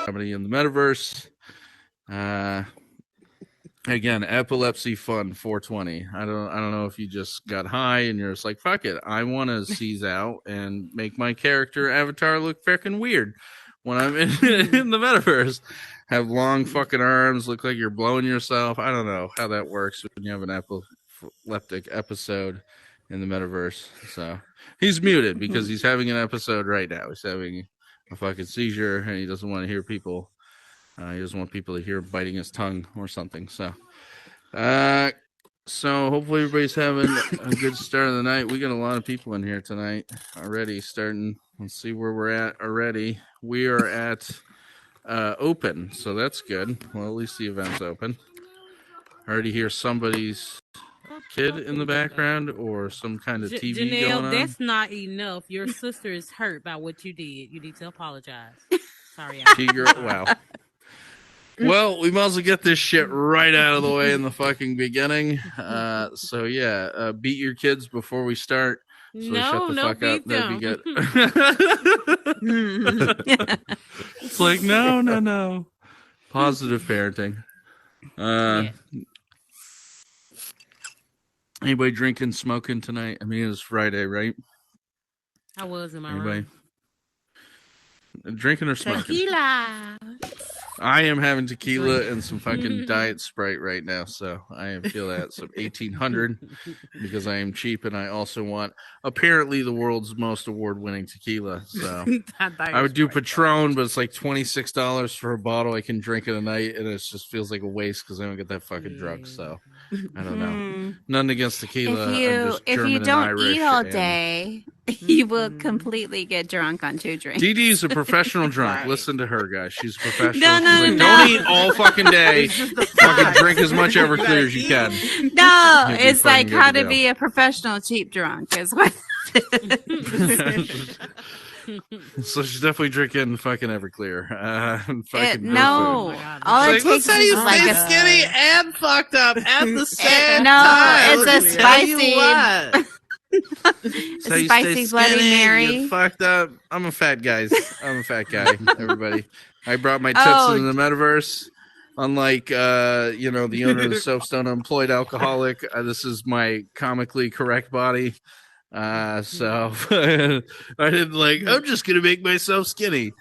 Somebody in the metaverse. Again, epilepsy fun 420. I don't know if you just got high and you're just like, fuck it. I want to seize out and make my character avatar look freaking weird when I'm in the metaverse. Have long fucking arms, look like you're blowing yourself. I don't know how that works when you have an epileptic episode in the metaverse. So he's muted because he's having an episode right now. He's having a fucking seizure and he doesn't want to hear people. He doesn't want people to hear him biting his tongue or something. So hopefully everybody's having a good start of the night. We got a lot of people in here tonight already starting. Let's see where we're at already. We are at open, so that's good. Well, at least the event's open. I already hear somebody's kid in the background or some kind of TV Janelle, going on. That's not enough. Your sister is hurt by what you did. You need to apologize. Sorry. Wow. Well, we might as well get this shit right out of the way in the fucking beginning. So yeah, beat your kids before we start. So shut the fuck up. That'd be good. It's like no. Positive parenting. Anybody drinking, smoking tonight? I mean, it's Friday, right? I was in my room. Anybody drinking or smoking? Tequila. I am having tequila and some fucking diet Sprite right now, so I feel that some 1800 because I am cheap and I also want apparently the world's most award-winning tequila. So I would do Patron, but it's like $26 for a bottle. I can drink it a night, and it just feels like a waste because I don't get that fucking drunk. So I don't know. Nothing against tequila. If you don't eat all day, you will completely get drunk on 2 drinks. Dee Dee's a professional drunk. Right. Listen to her, guys. She's professional. No. Don't eat all fucking day. Fucking drink as much Everclear as you can. No, it's like how to be a professional cheap drunk is what. So she's definitely drinking fucking Everclear. No, all it takes is like a skinny and fucked up at the same time. It's a spicy. So you spicy Bloody Mary. You're fucked up. I'm a fat guy. Everybody. I brought my tips into the metaverse. Unlike the owner of the Soapstone Unemployed Alcoholic, this is my comically correct body. So I didn't I'm just gonna make myself skinny.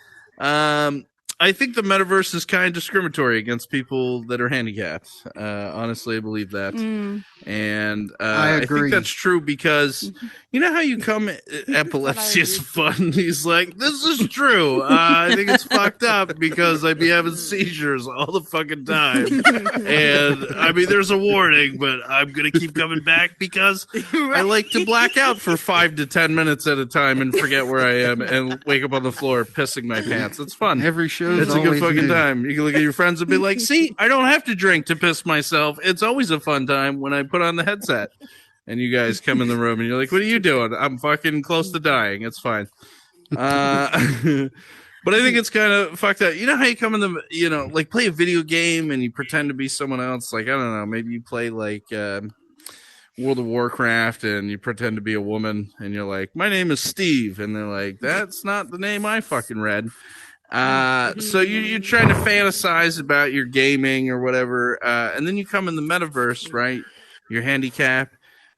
I think the metaverse is kind of discriminatory against people that are handicapped. Honestly, I believe that. And I think that's true because you know how you come epilepsy is fun. He's like, this is true. I think it's fucked up because I'd be having seizures all the fucking time. And I mean, there's a warning, but I'm going to keep coming back because I like to black out for 5 to 10 minutes at a time and forget where I am and wake up on the floor pissing my pants. It's fun. Every show it's a good fucking time. You can look at your friends and be like, see, I don't have to drink to piss myself. It's always a fun time when I put on the headset and you guys come in the room and you're like, what are you doing? I'm fucking close to dying. It's fine. But I think it's kind of fucked up. You know how you come in the, play a video game and you pretend to be someone else? Like, I don't know, maybe you play World of Warcraft and you pretend to be a woman and you're like, my name is Steve. And they're like, that's not the name I fucking read. So you're trying to fantasize about your gaming or whatever, and then you come in the metaverse, right? Your handicap,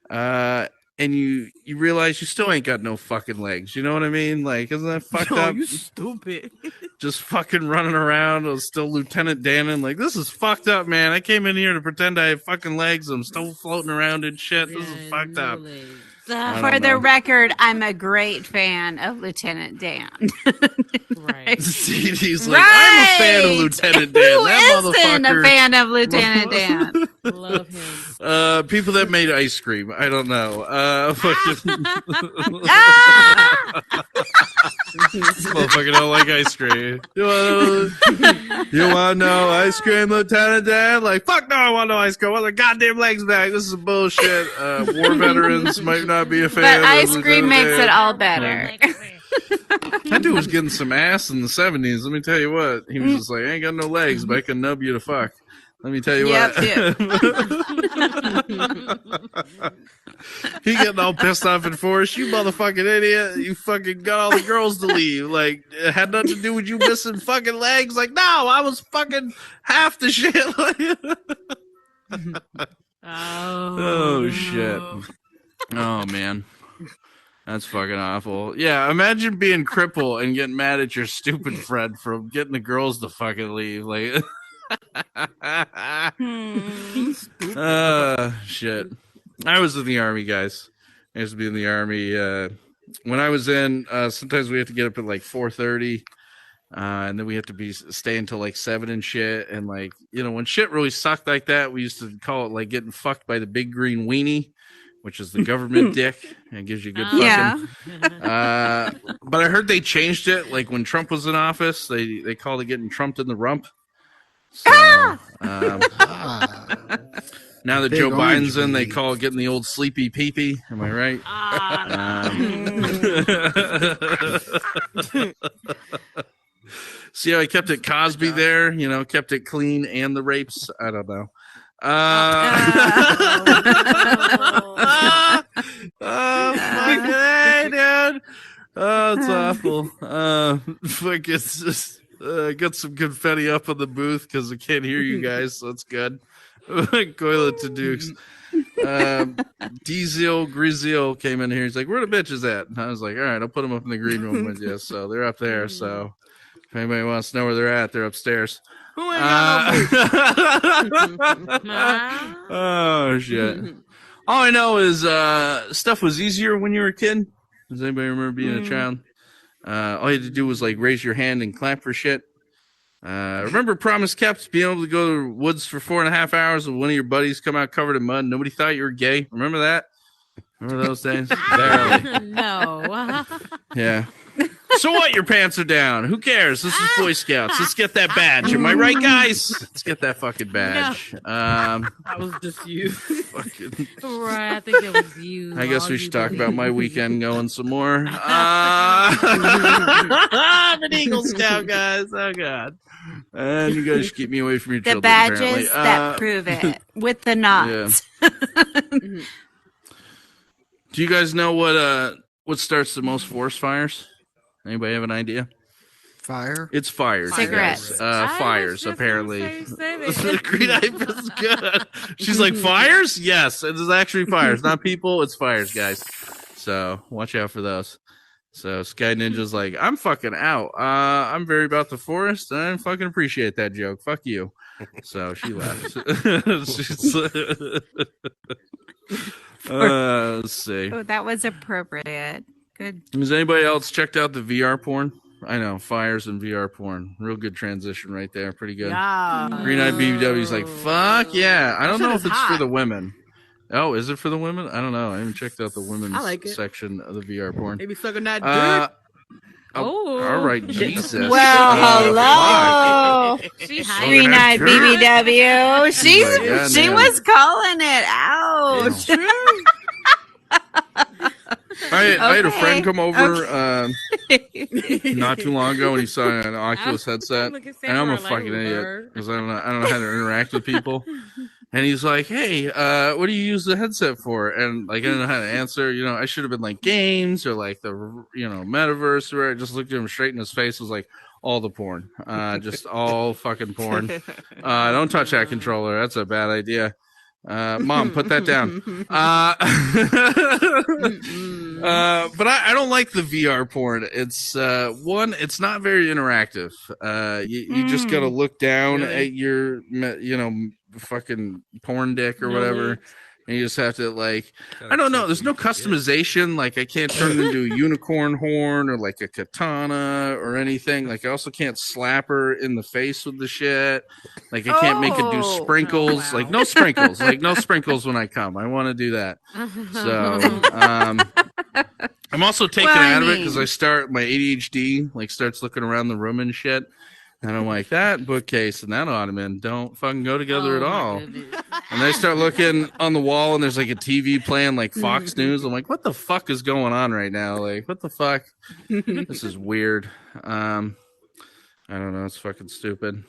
and you realize you still ain't got no fucking legs. You know what I mean? Like, isn't that fucked up? You stupid. Just fucking running around. I was still Lieutenant Dan. Like, this is fucked up, man. I came in here to pretend I have fucking legs. I'm still floating around and shit. This is fucked up. For the record, I'm a great fan of Lieutenant Dan. Right. He's like, I'm a fan of Lieutenant Dan. Who isn't a fan of Lieutenant Dan? Love him. People that made ice cream. I don't know. This motherfucker don't like ice cream. You want no ice cream, Lieutenant Dan? Like, fuck no, I want no ice cream. I want the goddamn legs back. This is bullshit. War veterans might not be a fan. But of ice cream Lieutenant makes Dan. it all better. That dude was getting some ass in the 70s. Let me tell you what. He was just like, I ain't got no legs, but I can nub you to fuck. Let me tell you what. He getting all pissed off at Forrest. You motherfucking idiot. You fucking got all the girls to leave. Like, it had nothing to do with you missing fucking legs. Like, no, I was fucking half the shit. Oh, shit. Oh, man. That's fucking awful. Yeah, imagine being crippled and getting mad at your stupid friend for getting the girls to fucking leave. Like, shit. I was in the army, guys. I used to be in the army. When I was in, sometimes we have to get up at like 4:30, and then we have to stay until like 7 and shit. And like, you know, when shit really sucked like that, we used to call it like getting fucked by the big green weenie, which is the government dick, and it gives you good fucking. Yeah. But I heard they changed it. Like when Trump was in office, they called it getting trumped in the rump. So, now that Big Joe Biden's orange in, they weenie. call it getting the old sleepy pee-pee. Am I right? See how I kept it Cosby there? You know, kept it clean and the rapes? I don't know. Oh, fucking hey, dude. Oh, it's awful. Fuck, it's just, got some confetti up on the booth because I can't hear you guys, so it's good. Coil to Dukes. Dizil Grizil came in here. He's like, where the bitches at? And I was like, all right, I'll put them up in the green room with you. So they're up there. So if anybody wants to know where they're at, they're upstairs. Who ain't got no Oh, shit. All I know is stuff was easier when you were a kid. Does anybody remember being a child? All you had to do was like raise your hand and clap for shit. Remember Promise Kept, being able to go to the woods for 4.5 hours with one of your buddies come out covered in mud. Nobody thought you were gay. Remember that? Remember those days? Barely. No. Yeah. So what? Your pants are down. Who cares? This is Boy Scouts. Let's get that badge. Am I right, guys? Let's get that fucking badge. That was just you. Fucking, Right, I think it was you. I guess all we you should talk buddies. about my weekend going some more. I'm an Eagle Scout, guys. Oh, God. And you guys should keep me away from your The children, badges apparently. that prove it with the knots. Do you guys know what starts the most forest fires? Anybody have an idea? Fire. It's fires. Cigarettes. Guys. Fires, I was just apparently. gonna say Green Hype is good. She's like, fires? Yes, it is actually fires. Not people, it's fires, guys. So watch out for those. So Sky Ninja's like, I'm fucking out. I'm very about the forest, and I didn't fucking appreciate that joke. Fuck you. So she left. She's let's see. Oh, that was appropriate. Good. Has anybody else checked out the VR porn? I know, fires and VR porn. Real good transition right there. Pretty good. Yeah. Green Eyed BBW's like, fuck yeah. I don't know shit if is it's for hot. the women. Oh, is it for the women? I don't know. I haven't checked out the women's I like it. section of the VR porn. They be sucking that dick. Oh, Oh. all right, Jesus. Well, hello. She Green Eyed BBW. She goddamn. was calling it out. It's true. I had a Okay. friend come over not too long ago, and he saw an Oculus headset, looking at and I'm a Sarah like, fucking idiot "Bird." because I don't know how to interact with people. And he's like, "Hey, what do you use the headset for?" And like, I didn't know how to answer. You know, I should have been like games or like the metaverse. Where I just looked at him straight in his face, was like, all the porn, just all fucking porn. Don't touch that controller. That's a bad idea. Mom, put that down. But I don't like the VR porn. It's it's not very interactive. You just gotta look down at your fucking porn dick or whatever, and you just have to like, I don't know. There's no customization. Like I can't turn it into a unicorn horn or like a katana or anything. Like I also can't slap her in the face with the shit. Like I can't make it do Oh. sprinkles. Oh, wow. Like no sprinkles. Like no sprinkles when I come. I want to do that. So I'm also taken Well, I out of it mean- because I start my ADHD like starts looking around the room and shit. And I'm like, that bookcase and that ottoman don't fucking go together Oh, at my all. goodness. And I start looking on the wall and there's like a TV playing like Fox News. I'm like, what the fuck is going on right now? Like, what the fuck? This is weird. I don't know. It's fucking stupid.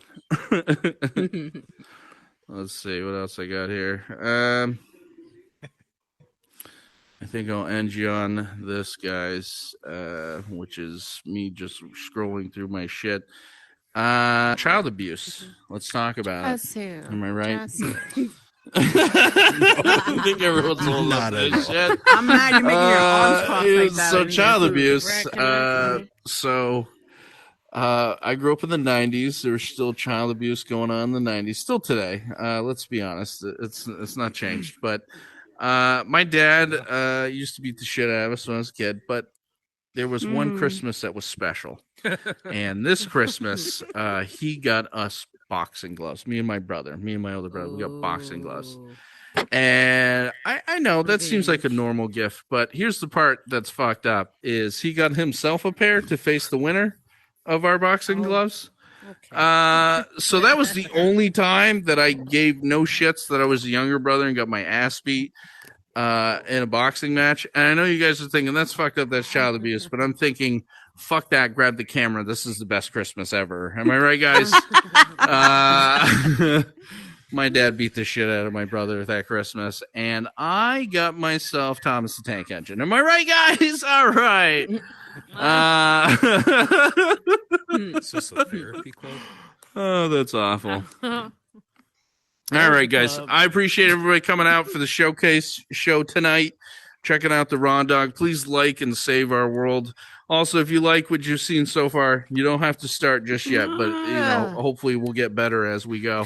Let's see what else I got here. I think I'll end you on this, guys, which is me just scrolling through my shit. Child abuse. Let's talk about it. Am I right? I think everyone's holding up this shit. I'm mad you're making your arms cross like that. So child abuse. I grew up in the 90s. There was still child abuse going on in the 90s. Still today. Let's be honest. It's not changed. But my dad used to beat the shit out of us when I was a kid. But there was one Christmas that was special. And this Christmas, he got us boxing gloves. Me and my older brother, we got boxing gloves. And I know that seems like a normal gift, but here's the part that's fucked up is he got himself a pair to face the winner of our boxing gloves. Okay. So that was the only time that I gave no shits that I was a younger brother and got my ass beat in a boxing match. And I know you guys are thinking that's fucked up, that's child abuse, but I'm thinking, fuck that, grab the camera. This is the best Christmas ever. Am I right, guys? My dad beat the shit out of my brother that Christmas, and I got myself Thomas the Tank Engine. Am I right, guys? All right. It's just a therapy quote. Oh, that's awful. All right, guys. I appreciate everybody coming out for the showcase show tonight, checking out the Raw Dog. Please like and save our world. Also, if you like what you've seen so far, you don't have to start just yet, but hopefully we'll get better as we go.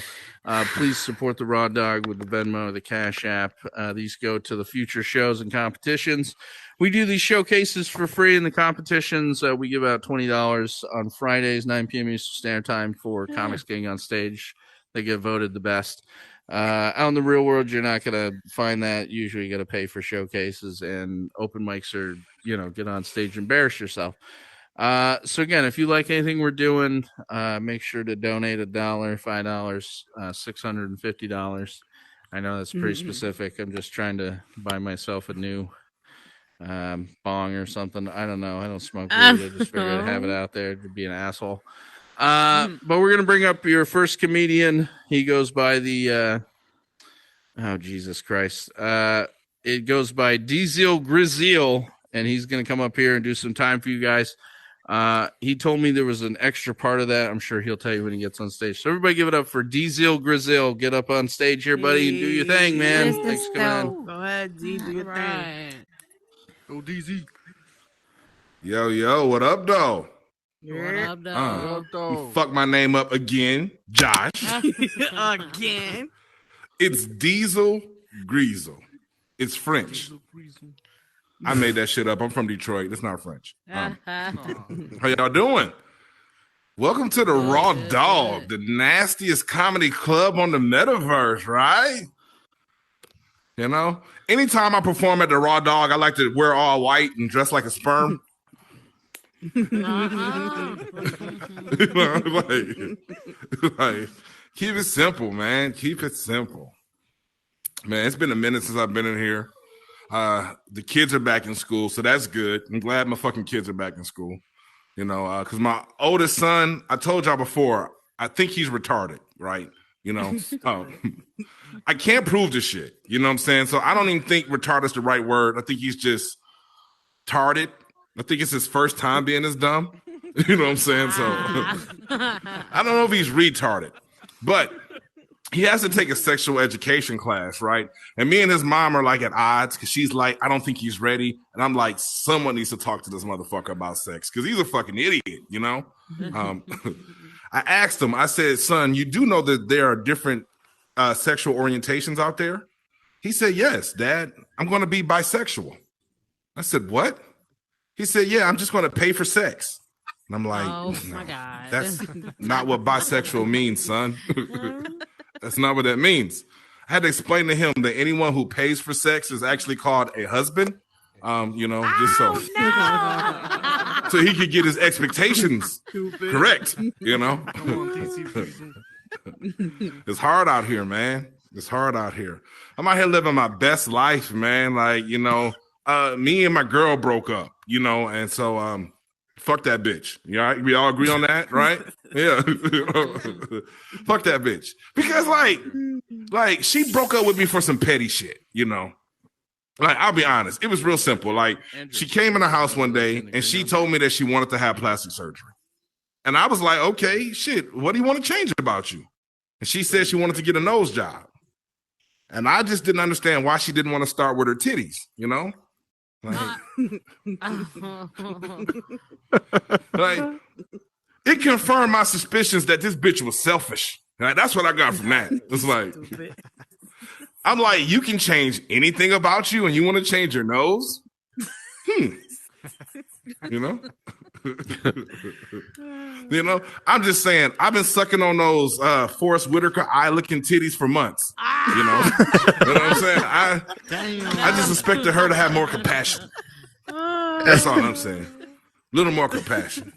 Please support the Raw Dog with the Venmo or the Cash App. These go to the future shows and competitions. We do these showcases for free in the competitions. We give out $20 on Fridays, 9 p.m. Eastern Standard Time for Comics Getting on Stage. They get voted the best. Out in the real world, you're not going to find that. Usually you got to pay for showcases, and open mics are, get on stage and embarrass yourself. So again, if you like anything we're doing, make sure to donate $1, $5, $650. I know that's pretty specific. I'm just trying to buy myself a new bong or something. I don't know. I don't smoke weed. I just figured I'd have it out there to be an asshole. But we're gonna bring up your first comedian. He goes by the oh Jesus Christ. It goes by Diesel Grizzle, and he's gonna come up here and do some time for you guys. He told me there was an extra part of that. I'm sure he'll tell you when he gets on stage. So everybody give it up for Diesel Grizzle. Get up on stage here, buddy, and do your thing, man. Thanks for coming on. Go ahead, D, do your thing. Go DZ. Yo, what up, though? What up, You fuck my name up again, Josh. Again. It's Diesel Grizzle. It's French. I made that shit up. I'm from Detroit. It's not French. How y'all doing? Welcome to the Raw Dog, the nastiest comedy club on the metaverse, right? Anytime I perform at the Raw Dog, I like to wear all white and dress like a sperm. like, keep it simple, man. Keep it simple. Man, it's been a minute since I've been in here. The kids are back in school, so that's good. I'm glad my fucking kids are back in school. Because my oldest son, I told y'all before, I think he's retarded, right? I can't prove this shit. You know what I'm saying? So I don't even think retarded is the right word. I think he's just tarded. I think it's his first time being this dumb. You know what I'm saying? So I don't know if he's retarded, but he has to take a sexual education class, right? And me and his mom are like at odds because she's like, I don't think he's ready. And I'm like, someone needs to talk to this motherfucker about sex because he's a fucking idiot, I asked him, I said, son, you do know that there are different sexual orientations out there? He said, yes, Dad, I'm going to be bisexual. I said, what? He said, yeah, I'm just going to pay for sex. And I'm like, oh my God. That's not what bisexual means, son. That's not what that means. I had to explain to him that anyone who pays for sex is actually called a husband. Just so so he could get his expectations correct. It's hard out here, man. It's hard out here. I'm out here living my best life, man. Me and my girl broke up, and so fuck that bitch. We all agree on that, right? Yeah. Fuck that bitch. Because like she broke up with me for some petty shit, Like, I'll be honest, it was real simple. Like, she came in the house one day and she told me that she wanted to have plastic surgery. And I was like, okay, shit, what do you want to change about you? And she said she wanted to get a nose job. And I just didn't understand why she didn't want to start with her titties, you know? Like, it confirmed my suspicions that this bitch was selfish. Like, that's what I got from that. It's like, I'm like, you can change anything about you and you want to change your nose? You know? You know, I'm just saying, I've been sucking on those Forrest Whitaker eye-looking titties for months. You know? You know what I'm saying? I just expected her to have more compassion. That's all I'm saying. A little more compassion.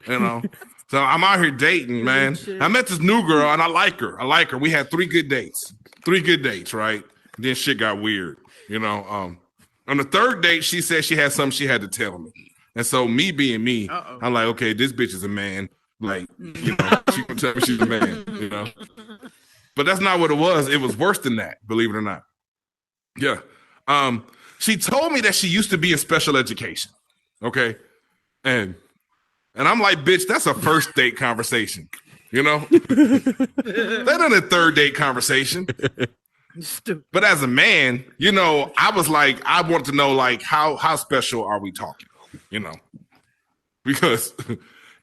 You know? So I'm out here dating, man. I met this new girl and I like her. We had 3 good dates. 3 good dates, right? And then shit got weird. You know? On the 3rd date, she said she had something she had to tell me. And so me being me, I'm like, okay, this bitch is a man. Like, you know, she gonna tell me she's a man, you know? But that's not what it was. It was worse than that, believe it or not. Yeah. She told me that she used to be in special education. Okay. And I'm like, bitch, that's a first date conversation. You know? That ain't a 3rd date conversation. But as a man, you know, I was like, I want to know, like, how special are we talking? You know, because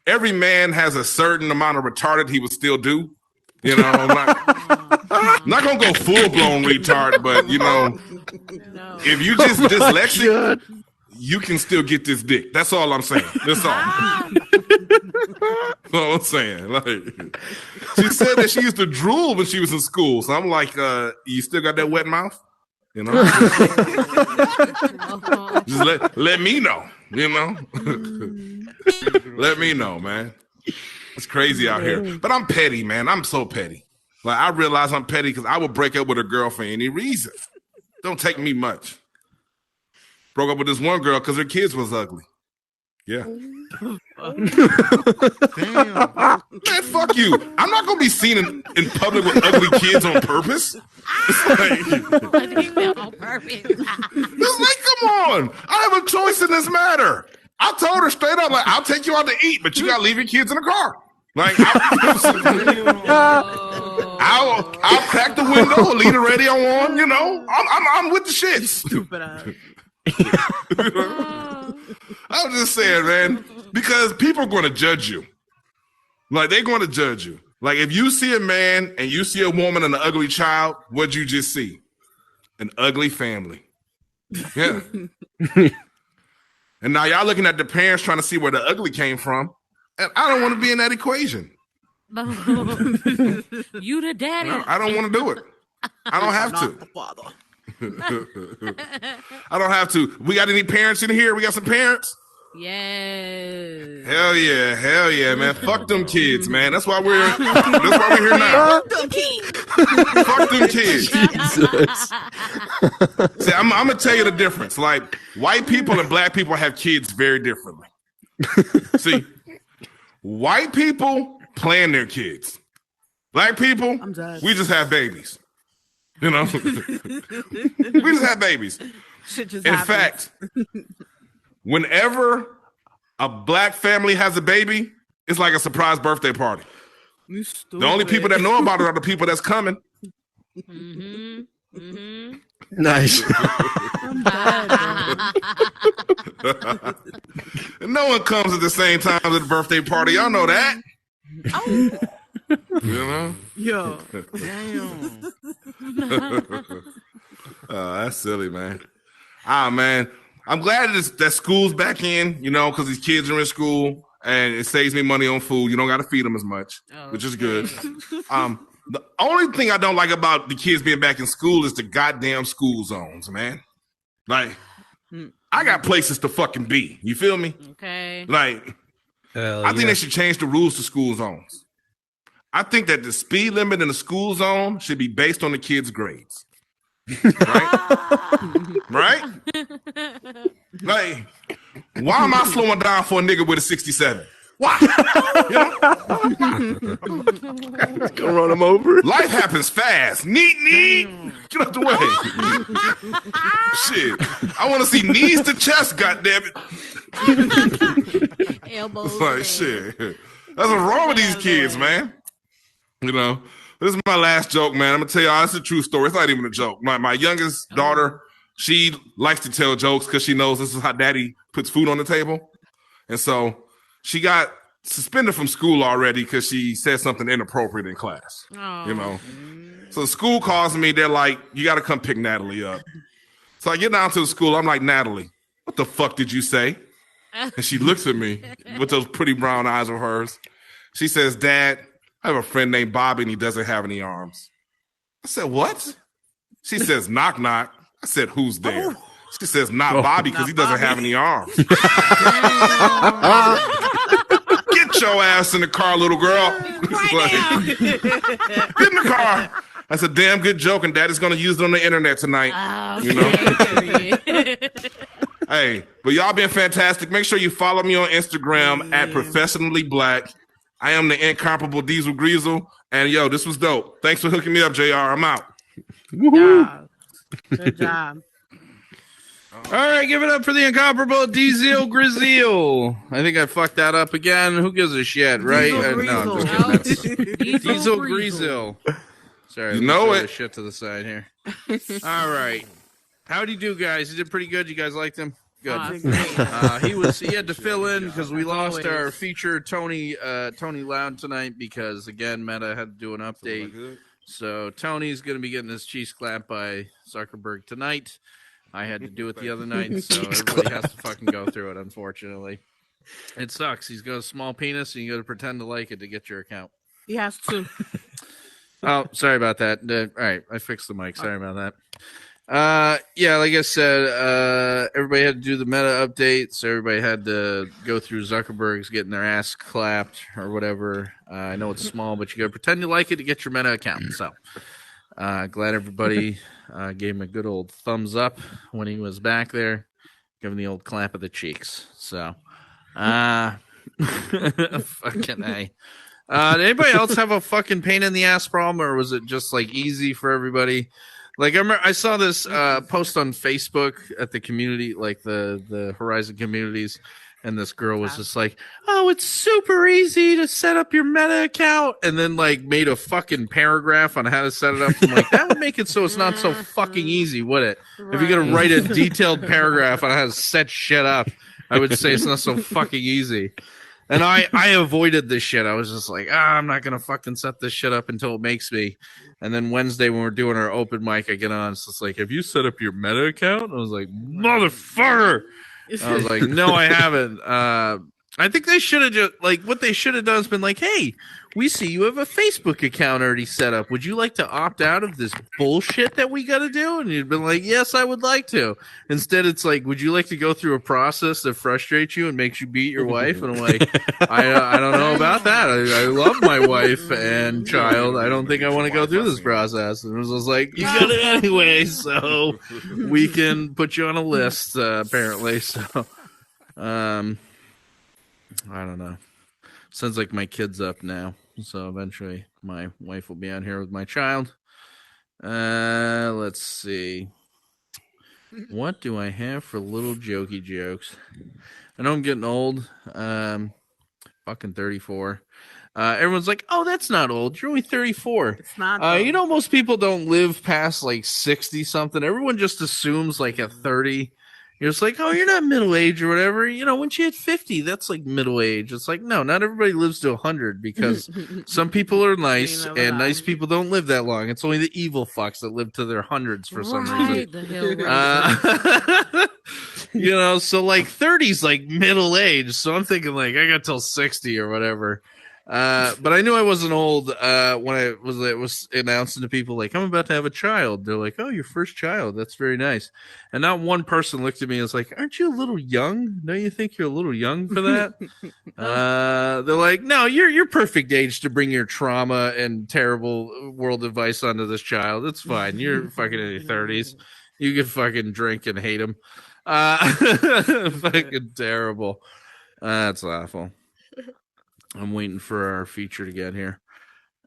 every man has a certain amount of retarded he would still do. You know, I'm not gonna go full blown retard, but you know, if you just dyslexic, you can still get this dick. That's all I'm saying. That's all. That's all I'm saying. Like, she said that she used to drool when she was in school. So I'm like, you still got that wet mouth? You know, just let me know. You know, let me know, man. It's crazy out here, but I'm petty, man. I'm so petty. Like, I realize I'm petty because I would break up with a girl for any reason. Don't take me much. Broke up with this one girl because her kids was ugly. Yeah. Damn. Man, fuck you. I'm not gonna be seen in public with ugly kids on purpose. On purpose. It's like, come on. I have a choice in this matter. I told her straight up, like, I'll take you out to eat, but you gotta leave your kids in the car. Like, I'll crack the window, leave the radio on. You know, I'm with the shit. Stupid ass. I'm just saying, man, because people are going to judge you. Like, they're going to judge you. Like, if you see a man and you see a woman and an ugly child, what'd you just see? An ugly family. Yeah. And now y'all looking at the parents trying to see where the ugly came from. And I don't want to be in that equation. You the daddy. No, I don't want to do it. I don't have to. The father. I don't have to. We got any parents in here? We got some parents? Yes. Hell yeah, man. Fuck them kids, man. That's why we're here now. Fuck them kids. Fuck them kids. See, I'm gonna tell you the difference. Like, white people and black people have kids very differently. See, white people plan their kids. Black people, we just have babies. You know, we just have babies. In fact, whenever a black family has a baby, it's like a surprise birthday party. The only people that know about it are the people that's coming. Nice. No one comes at the same time at the birthday party. Y'all know that. Oh. You know? Yo. Damn. That's silly, man. Man. I'm glad that school's back in, you know, because these kids are in school and it saves me money on food. You don't got to feed them as much, which is good. The only thing I don't like about the kids being back in school is the goddamn school zones, man. Like, I got places to fucking be. You feel me? Okay. Like, I think they should change the rules to school zones. I think that the speed limit in the school zone should be based on the kids' grades. Right? Right? Like, why am I slowing down for a nigga with a 67? Why? Go run him over. Life happens fast. Neat. Get out the way. Shit. I want to see knees to chest, goddammit. Elbows. Like, shit. That's what's wrong with these kids, man. You know, this is my last joke, man. I'm going to tell y'all, it's a true story. It's not even a joke. My youngest daughter, she likes to tell jokes because she knows this is how daddy puts food on the table. And so she got suspended from school already because she said something inappropriate in class. Oh. You know, so the school calls me. They're like, "You got to come pick Natalie up." So I get down to the school. I'm like, "Natalie, what the fuck did you say?" And she looks at me with those pretty brown eyes of hers. She says, "Dad, I have a friend named Bobby and he doesn't have any arms." I said, "What?" She says, "Knock, knock." I said, "Who's there?" She says, "Not Bobby, because he doesn't have any arms." Get your ass in the car, little girl. Like, get in the car. That's a damn good joke, and Daddy's gonna use it on the internet tonight. You know. Hey, but y'all been fantastic. Make sure you follow me on Instagram at Professionally Black. I am the incomparable Diesel Greasel, and yo, this was dope. Thanks for hooking me up, JR. I'm out. Good job. All right, give it up for the incomparable Diesel Grizzle. I think I fucked that up again. Who gives a shit, right? No, I'm just kidding. Diesel Grizzle. Sorry, you know it. Shit to the side here. All right, how'd he do, guys? He did pretty good. You guys liked him? Good. He had to fill in because we lost our feature Tony Loud tonight because again Meta had to do an update. So Tony's gonna be getting his cheese clapped by Zuckerberg tonight. I had to do it the other night, so everybody has to fucking go through it, unfortunately. It sucks. He's got a small penis, and you got to pretend to like it to get your account. He has to. Oh, sorry about that. All right, I fixed the mic. Sorry about that. Yeah, like I said, everybody had to do the meta update, so everybody had to go through Zuckerberg's getting their ass clapped or whatever. I know it's small, but you got to pretend you like it to get your meta account. So glad everybody gave him a good old thumbs up when he was back there, give him the old clap of the cheeks. So, fucking A. Did anybody else have a fucking pain in the ass problem, or was it just like easy for everybody? Like I saw this post on Facebook at the community, like the Horizon communities, and this girl was just like, "Oh, it's super easy to set up your Meta account," and then like made a fucking paragraph on how to set it up. I'm like, that would make it so it's not so fucking easy, would it? Right. If you're gonna write a detailed paragraph on how to set shit up, I would say it's not so fucking easy. And I avoided this shit. I was just like, I'm not gonna fucking set this shit up until it makes me. And then Wednesday when we're doing our open mic, I get on. It's just like, have you set up your Meta account? I was like, motherfucker. I was like, no, I haven't. I think they should have just like what they should have done is been like, hey, we see you have a Facebook account already set up. Would you like to opt out of this bullshit that we got to do? And you'd been like, yes, I would like to. Instead, it's like, would you like to go through a process that frustrates you and makes you beat your wife? And I'm like, I don't know about that. I love my wife and child. I don't think I want to go through this process. And it was like, you got it anyway, so we can put you on a list, apparently. So, I don't know. Sounds like my kid's up now. So eventually my wife will be on here with my child. Let's see. What do I have for little jokey jokes? I know I'm getting old. Fucking 34. Everyone's like, oh, that's not old. You're only 34. It's not. You know, most people don't live past like 60 something. Everyone just assumes like a 30. You're just like, oh, you're not middle age or whatever. You know, when she hit 50, that's like middle age. It's like, no, not everybody lives to 100 because some people are nice and nice people don't live that long. It's only the evil fucks that live to their hundreds for some reason. You know, so like 30's like middle age. So I'm thinking like I got till 60 or whatever. But I knew I wasn't old when it was announcing to people like, I'm about to have a child. They're like, oh, your first child. That's very nice. And not one person looked at me and was like, aren't you a little young? Don't you think you're a little young for that? They're like, no, you're perfect age to bring your trauma and terrible world advice onto this child. It's fine. You're fucking in your 30s. You can fucking drink and hate him. Fucking terrible. That's awful. I'm waiting for our feature to get here.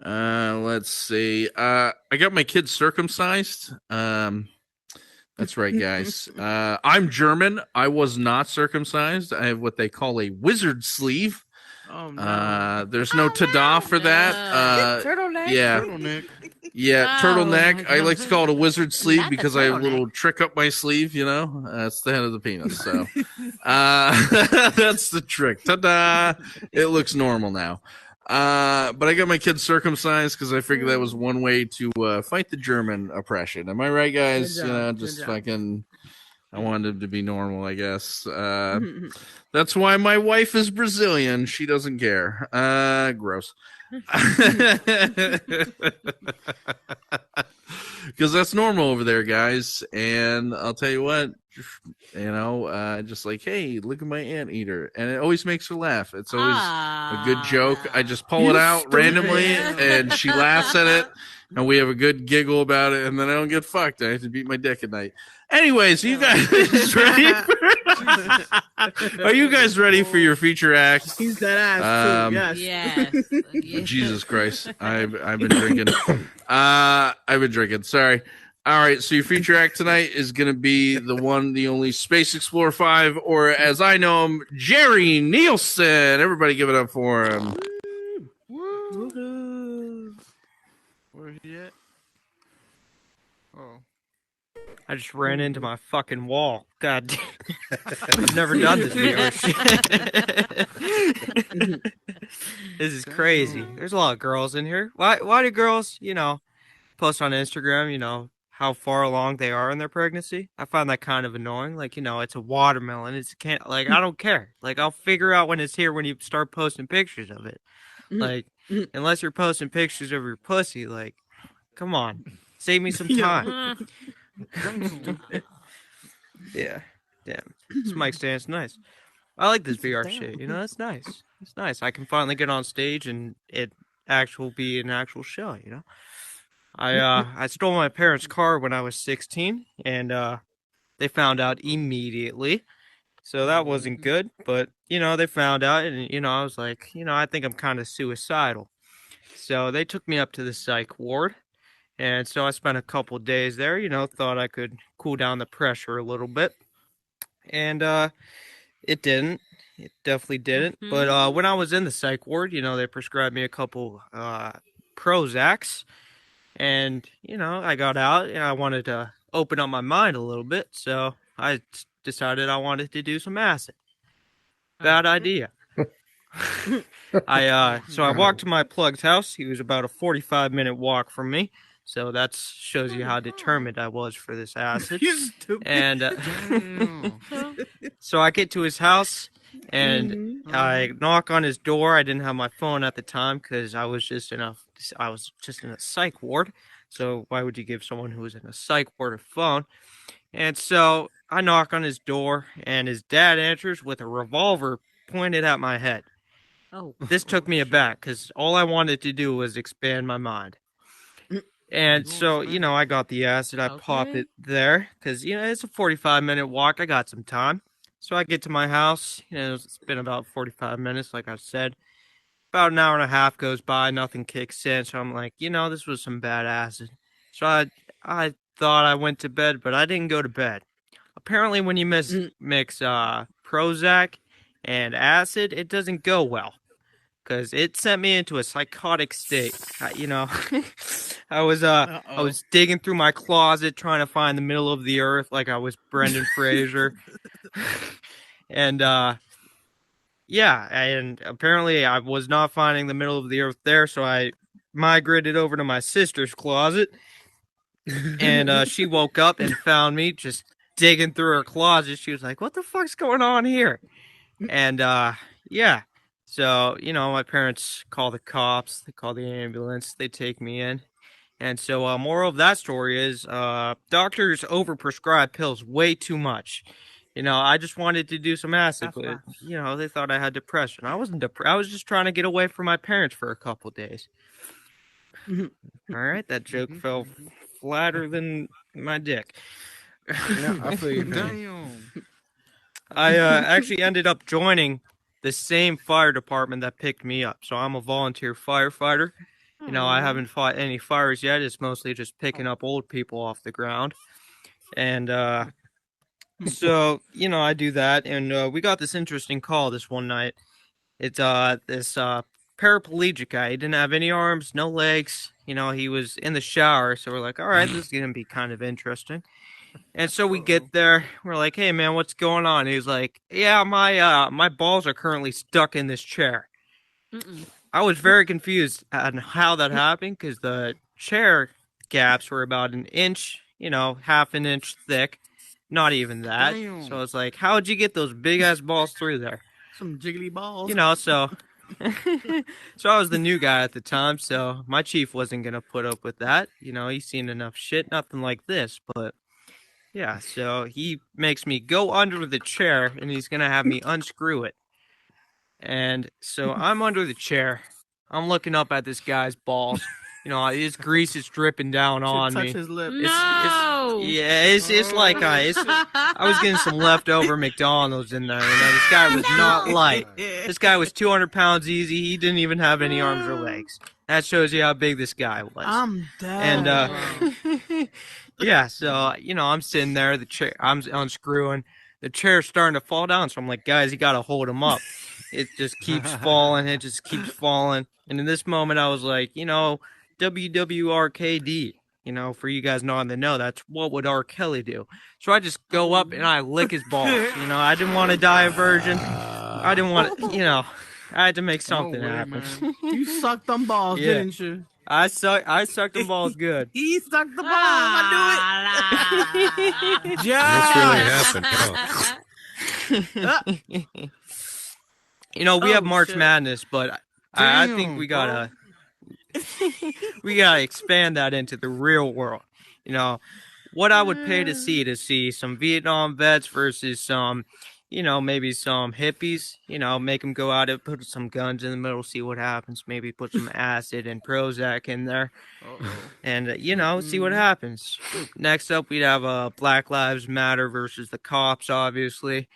Let's see. I got my kids circumcised. That's right, guys. I'm German. I was not circumcised. I have what they call a wizard sleeve. Oh no. There's no tada for that. Turtleneck. Yeah. Turtleneck. Yeah, Oh, turtleneck. my I like to call it a wizard sleeve Not the because I have a turtleneck. little trick up my sleeve, you know? That's the head of the penis. So that's the trick. Ta-da! It looks normal now. But I got my kids circumcised because I figured that was one way to fight the German oppression. Am I right, guys? Good job, You know, good just job. fucking I wanted him to be normal, I guess. That's why my wife is Brazilian. She doesn't care. Gross. Because that's normal over there, guys. And I'll tell you what, just like, hey, look at my anteater. And it always makes her laugh. It's always a good joke. I just pull it out randomly and she laughs at it. And we have a good giggle about it. And then I don't get fucked. I have to beat my dick at night. Anyways, are you guys ready? Are you guys ready for your feature act? He's that ass too. Yes. Yes. Jesus Christ. I've been drinking. I've been drinking. Sorry. All right. So your feature act tonight is going to be the one, the only Space Explorer 5, or as I know him, Jerry Nielsen. Everybody give it up for him. Where he at? Oh. I just ran into my fucking wall. God damn. I've never done this VR shit. This is crazy. There's a lot of girls in here. Why do girls, post on Instagram, how far along they are in their pregnancy? I find that kind of annoying. Like, it's a watermelon. I don't care. Like, I'll figure out when it's here when you start posting pictures of it. Like, unless you're posting pictures of your pussy, like, come on. Save me some time. Yeah, damn. This mic stand's nice. I like this VR shit. That's nice. It's nice. I can finally get on stage and it be an actual show. I stole my parents' car when I was 16, and they found out immediately. So that wasn't good. But they found out, and I was like, I think I'm kind of suicidal. So they took me up to the psych ward. And so I spent a couple days there, thought I could cool down the pressure a little bit. And it didn't. It definitely didn't. Mhm. But when I was in the psych ward, they prescribed me a couple Prozacs. And, I got out and I wanted to open up my mind a little bit. So I decided I wanted to do some acid. Bad idea. So I walked to my plug's house. He was about a 45-minute walk from me. So that shows you how determined I was for this acid. You stupid. And so I get to his house and I knock on his door. I didn't have my phone at the time because I was just in a psych ward. So why would you give someone who was in a psych ward a phone? And so I knock on his door and his dad answers with a revolver pointed at my head. Oh. This took me aback because all I wanted to do was expand my mind. And so, I got the acid. I popped Okay. it there because, it's a 45-minute walk. I got some time. So I get to my house. It's been about 45 minutes, like I said. About an hour and a half goes by. Nothing kicks in. So I'm like, this was some bad acid. So I thought I went to bed, but I didn't go to bed. Apparently, when you mix Prozac and acid, it doesn't go well. Because it sent me into a psychotic state. I was digging through my closet trying to find the middle of the earth like I was Brendan Fraser. And and apparently I was not finding the middle of the earth there, so I migrated over to my sister's closet. And she woke up and found me just digging through her closet. She was like, "What the fuck's going on here?" And so, my parents call the cops, they call the ambulance, they take me in. And so, moral of that story is, doctors overprescribe pills way too much. I just wanted to do some acid, but, they thought I had depression. I wasn't depressed. I was just trying to get away from my parents for a couple days. All right, that joke fell flatter than my dick. Yeah, I feel you, man. I actually ended up joining the same fire department that picked me up. So I'm a volunteer firefighter. You know, I haven't fought any fires yet. It's mostly just picking up old people off the ground. And so, you know, I do that. And we got this interesting call this one night. It's this paraplegic guy. He didn't have any arms, no legs. You know, he was in the shower. So we're like, all right, this is going to be kind of interesting. And so we get there. We're like, hey, man, what's going on? He's like, yeah, my balls are currently stuck in this chair. I was very confused on how that happened because the chair gaps were about an inch, you know, half an inch thick. Not even that. Damn. So it's like, how'd you get those big ass balls through there? Some jiggly balls. You know, so so I was the new guy at the time, so my chief wasn't gonna put up with that. You know, he's seen enough shit, nothing like this, but yeah, so he makes me go under the chair and he's gonna have me unscrew it. And so I'm under the chair. I'm looking up at this guy's balls. You know, his grease is dripping down on touch me. his lip. No. It's like I was getting some leftover McDonald's in there. You know, this guy was not light. This guy was 200 pounds easy. He didn't even have any arms or legs. That shows you how big this guy was. I'm dead. And yeah, so you know, I'm sitting there. The chair, I'm unscrewing. The chair's starting to fall down. So I'm like, guys, you got to hold him up. It just keeps falling. It just keeps falling. And in this moment, I was like, you know, WWRKD, you know, for you guys not in the know, that's what would R. Kelly do. So I just go up and I lick his balls. You know, I didn't want to die a virgin. I didn't want to, you know, I had to make something happen. You sucked them balls, Yeah. didn't you? I sucked them balls good. He sucked the balls. I knew it. That's really happened. Oh. You know, we have March shit. Madness, but I think we gotta expand that into the real world. You know, what I would pay to see some Vietnam vets versus some, you know, maybe some hippies. You know, make them go out and put some guns in the middle, see what happens. Maybe put some acid and Prozac in there, and you know, see what happens. Next up, we'd have Black Lives Matter versus the cops, obviously.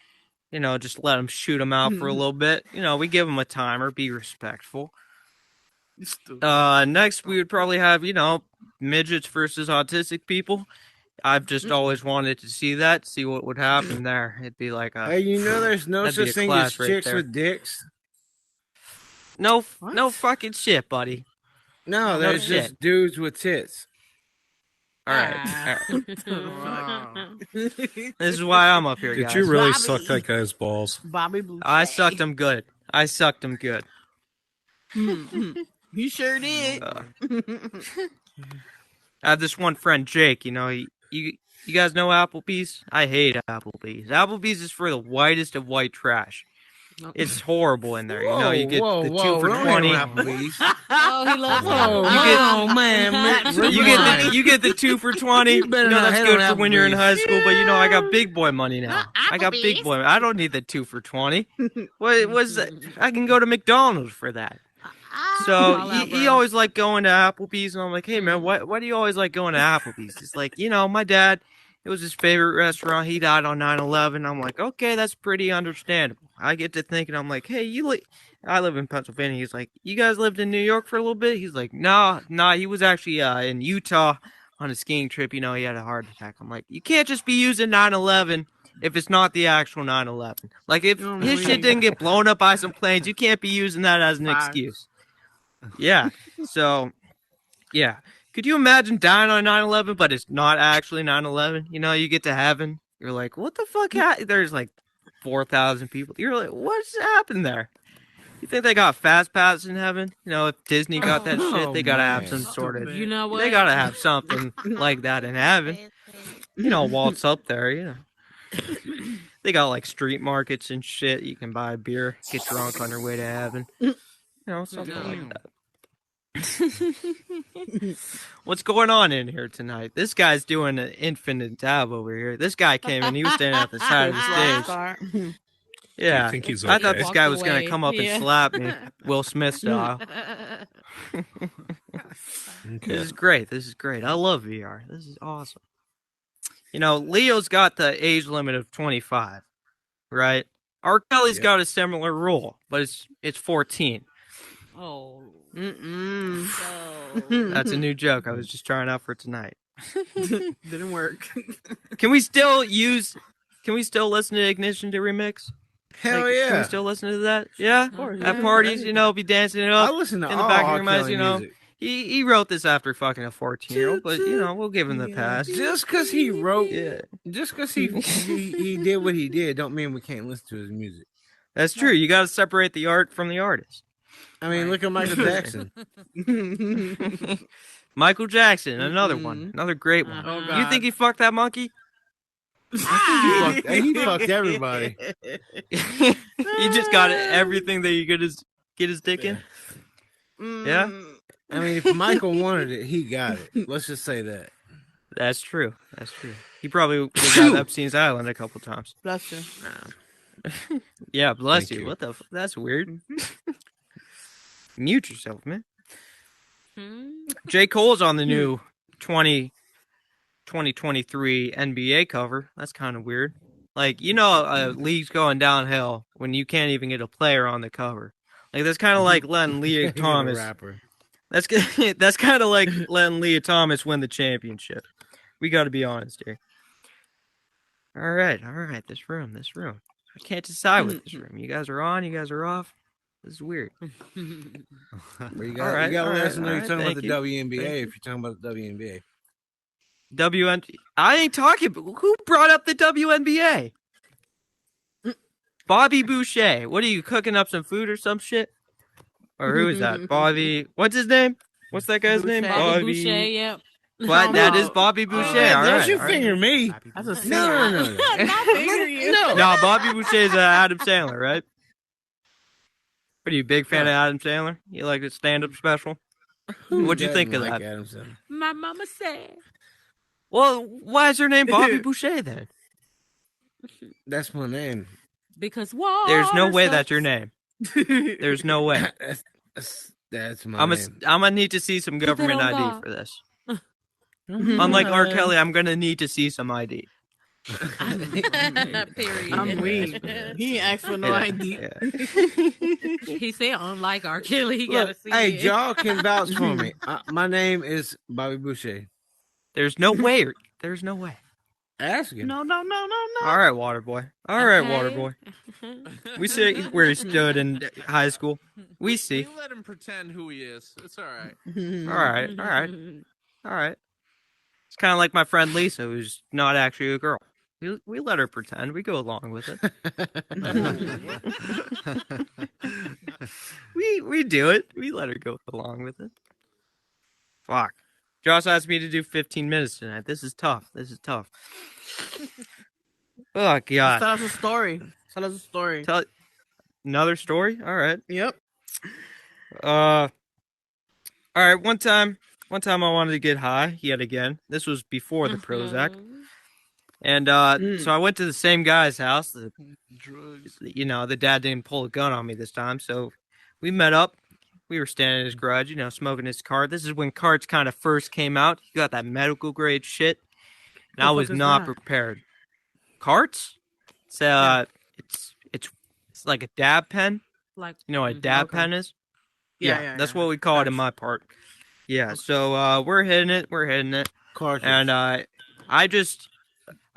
You know, just let them shoot them out for a little bit. You know, we give them a timer, be respectful. Next, we would probably have, you know, midgets versus autistic people. I've just always wanted to see that, see what would happen there. It'd be like a... Hey, you know there's no that'd be such a thing as class right chicks there. with dicks? No fucking shit, buddy. No, there's shit. just dudes with tits. All right. This is why I'm up here, Did guys. you really Bobby. suck that guy's balls? Bobby Blue. I sucked them good. I sucked them good. You sure did. I have this one friend, Jake. You know, you guys know Applebee's? I hate Applebee's. Applebee's is for the whitest of white trash. It's horrible in there. You know, you get the 2 for $20. Oh, he loves You get the 2 for $20. You know, not that's hate good on for when you're in Applebee's. high school, but you know, I got big boy money now. I got big boy. I don't need the 2 for $20. What was that? I can go to McDonald's for that. So he always liked going to Applebee's, and I'm like, hey man, why do you always like going to Applebee's? It's like, you know, my dad, it was his favorite restaurant. He died on 9/11. I'm like, okay, that's pretty understandable. I get to thinking, I'm like, hey, I live in Pennsylvania. He's like, you guys lived in New York for a little bit? He's like, nah, he was actually in Utah on a skiing trip. You know, he had a heart attack. I'm like, you can't just be using 9/11 if it's not the actual 9/11. Like, if his shit didn't get blown up by some planes, you can't be using that as an excuse. Yeah. So, yeah. Could you imagine dying on 9/11, but it's not actually 9/11? You know, you get to heaven. You're like, what the fuck? There's like 4,000 people. You're like, what's happened there? You think they got fast pass in heaven? You know, if Disney got that shit, they gotta have some sort of. You know what? They gotta have something like that in heaven. You know, waltz up there. You know, they got like street markets and shit. You can buy beer, get drunk on your way to heaven. You know, something like that. What's going on in here tonight? This guy's doing an infinite dab over here. This guy came in. He was standing at the side of the stage. Yeah, I think he's I thought okay. this guy was gonna away. come up and slap me, Will Smith style. This is great. This is great. I love VR. This is awesome. You know, Leo's got the age limit of 25, right? R. Kelly's got a similar rule, but it's 14. Oh. That's a new joke. I was just trying out for tonight. Didn't work. Can we still listen to Ignition to remix? Hell Can yeah. we still listen to that? Yeah. course, At yeah. parties, be dancing it I up listen to in the all back of R. your minds, Kelly music. He wrote this after fucking a 14-year-old, but we'll give him the pass. Just because he wrote, Yeah. just because he did what he did, don't mean we can't listen to his music. That's true. You got to separate the art from the artist. I mean, look at Michael Jackson. Michael Jackson, another one, another great one. Oh, You God. think he fucked that monkey? He fucked everybody. He just got everything that you could get his dick in. Yeah, I mean, if Michael wanted it, he got it. Let's just say that. that's true. That's true. He probably was at Epstein's Island a couple times. Bless you. Yeah, bless Thank you. you. What the? That's weird. Mute yourself, man. J. Cole's on the new 2023 NBA cover. That's kind of weird. Like, a league's going downhill when you can't even get a player on the cover. Like, that's kind of like letting Leah Thomas. Rapper. That's kind of like letting Leah Thomas win the championship. We got to be honest here. All right. This room. I can't decide with this room. You guys are on. You guys are off. This is weird. Well, you All got right, to let us know all you're right, talking about thank the you. WNBA if you're talking about the WNBA. I ain't talking. Who brought up the WNBA? Bobby Boucher. What are you cooking up some food or some shit? Or who is that? Bobby. What's his name? What's that guy's name? Bobby Boucher, yep. What? That is Bobby Boucher. All Don't right. you all right. finger me. That's a No. Not finger you. No, Bobby Boucher is Adam Sandler, right? What are you, big fan of Adam Sandler? You like his stand-up special? What'd you think of that? Adam Sandler? My mama said. Well, why is her name Bobby Boucher then? That's my name. Because what? There's no way that's your name. There's no way. That's my I'm name. gonna need to see some that government on ID God. for this. Unlike R. Kelly, I'm gonna need to see some ID. Period. I'm weak. He ain't asked for no ID. Yeah. He said, unlike R. Kelly, he gotta Look, see hey, it. y'all can vouch for me. My name is Bobby Boucher. There's no way. There's no way. Ask him. No. All right, water boy. All right, water boy. We see where he stood in high school. We see. You let him pretend who he is. It's all right. All right. It's kind of like my friend Lisa, who's not actually a girl. We let her pretend. We go along with it. we do it. We let her go along with it. Fuck. Josh asked me to do 15 minutes tonight. This is tough. Oh God. Tell us a story. Tell another story. All right. Yep. All right. One time I wanted to get high yet again. This was before the Prozac. And so I went to the same guy's house. The dad didn't pull a gun on me this time. So we met up. We were standing in his garage, smoking his card. This is when cards kind of first came out. He got that medical grade shit. And I was not prepared. Cards? It's like a dab pen. Like, You know what a dab pen is? Yeah, That's what we call it in my part. Yeah, so we're hitting it. Cartridge. And I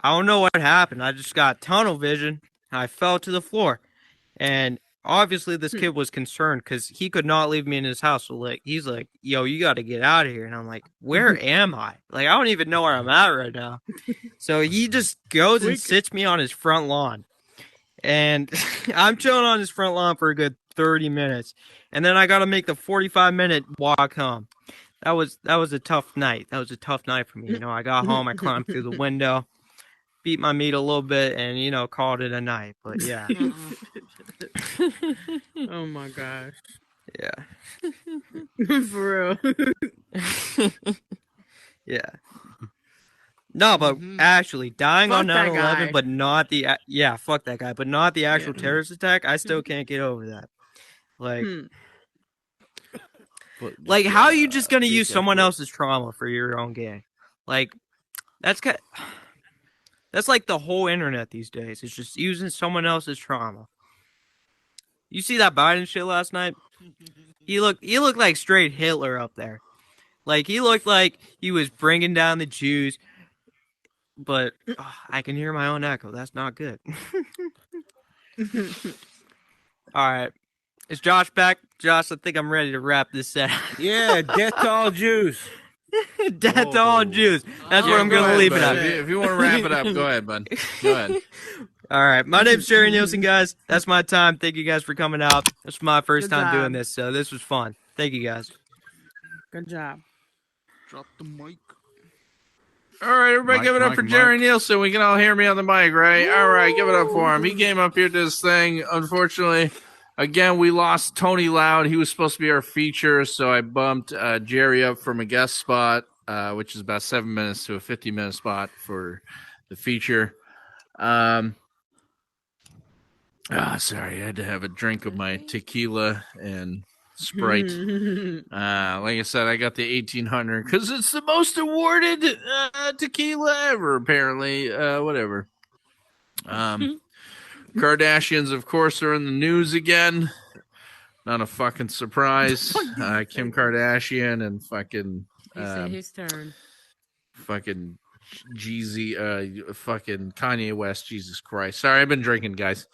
don't know what happened. I just got tunnel vision. And I fell to the floor. And obviously this kid was concerned because he could not leave me in his house. So he's like, yo, you got to get out of here. And I'm like, where am I? Like, I don't even know where I'm at right now. So he just goes and sits me on his front lawn. And I'm chilling on his front lawn for a good 30 minutes. And then I got to make the 45-minute walk home. That was a tough night. That was a tough night for me. I got home, I climbed through the window, beat my meat a little bit, and called it a night. But yeah. Oh my gosh. Yeah. For real. Yeah. No, but actually dying Fuck on that 9/11, guy. but not the fuck that guy, but not the actual terrorist attack. I still can't get over that. Like how are you just gonna use someone else's trauma for your own gain? Like that's That's like the whole internet these days. It's just using someone else's trauma. You see that Biden shit last night? He looked like straight Hitler up there. Like, he looked like he was bringing down the Jews. But I can hear my own echo. That's not good. All right. Is Josh back? Josh, I think I'm ready to wrap this set. Yeah, death to all Jews. Death to all Jews. That's where I'm going to leave it at. If you want to wrap it up, go ahead, bud. Go ahead. All right. My name's Jerry Nielsen, guys. That's my time. Thank you guys for coming out. This was my first Good time job. doing this, so this was fun. Thank you, guys. Good job. Drop the mic. All right, everybody, Mike, give it up Mike, for Mike. Jerry Nielsen. We can all hear me on the mic, right? All right, give it up for him. He came up here to this thing. Unfortunately, again, we lost Tony Loud. He was supposed to be our feature, so I bumped Jerry up from a guest spot, which is about 7 minutes to a 50-minute spot for the feature. Sorry, I had to have a drink of my tequila and Sprite. Like I said, I got the 1800 because it's the most awarded tequila ever, apparently. Whatever. Kardashians, of course, are in the news again. Not a fucking surprise. Kim Kardashian and fucking He said his turn. fucking Jeezy, fucking Kanye West. Jesus Christ! Sorry, I've been drinking, guys.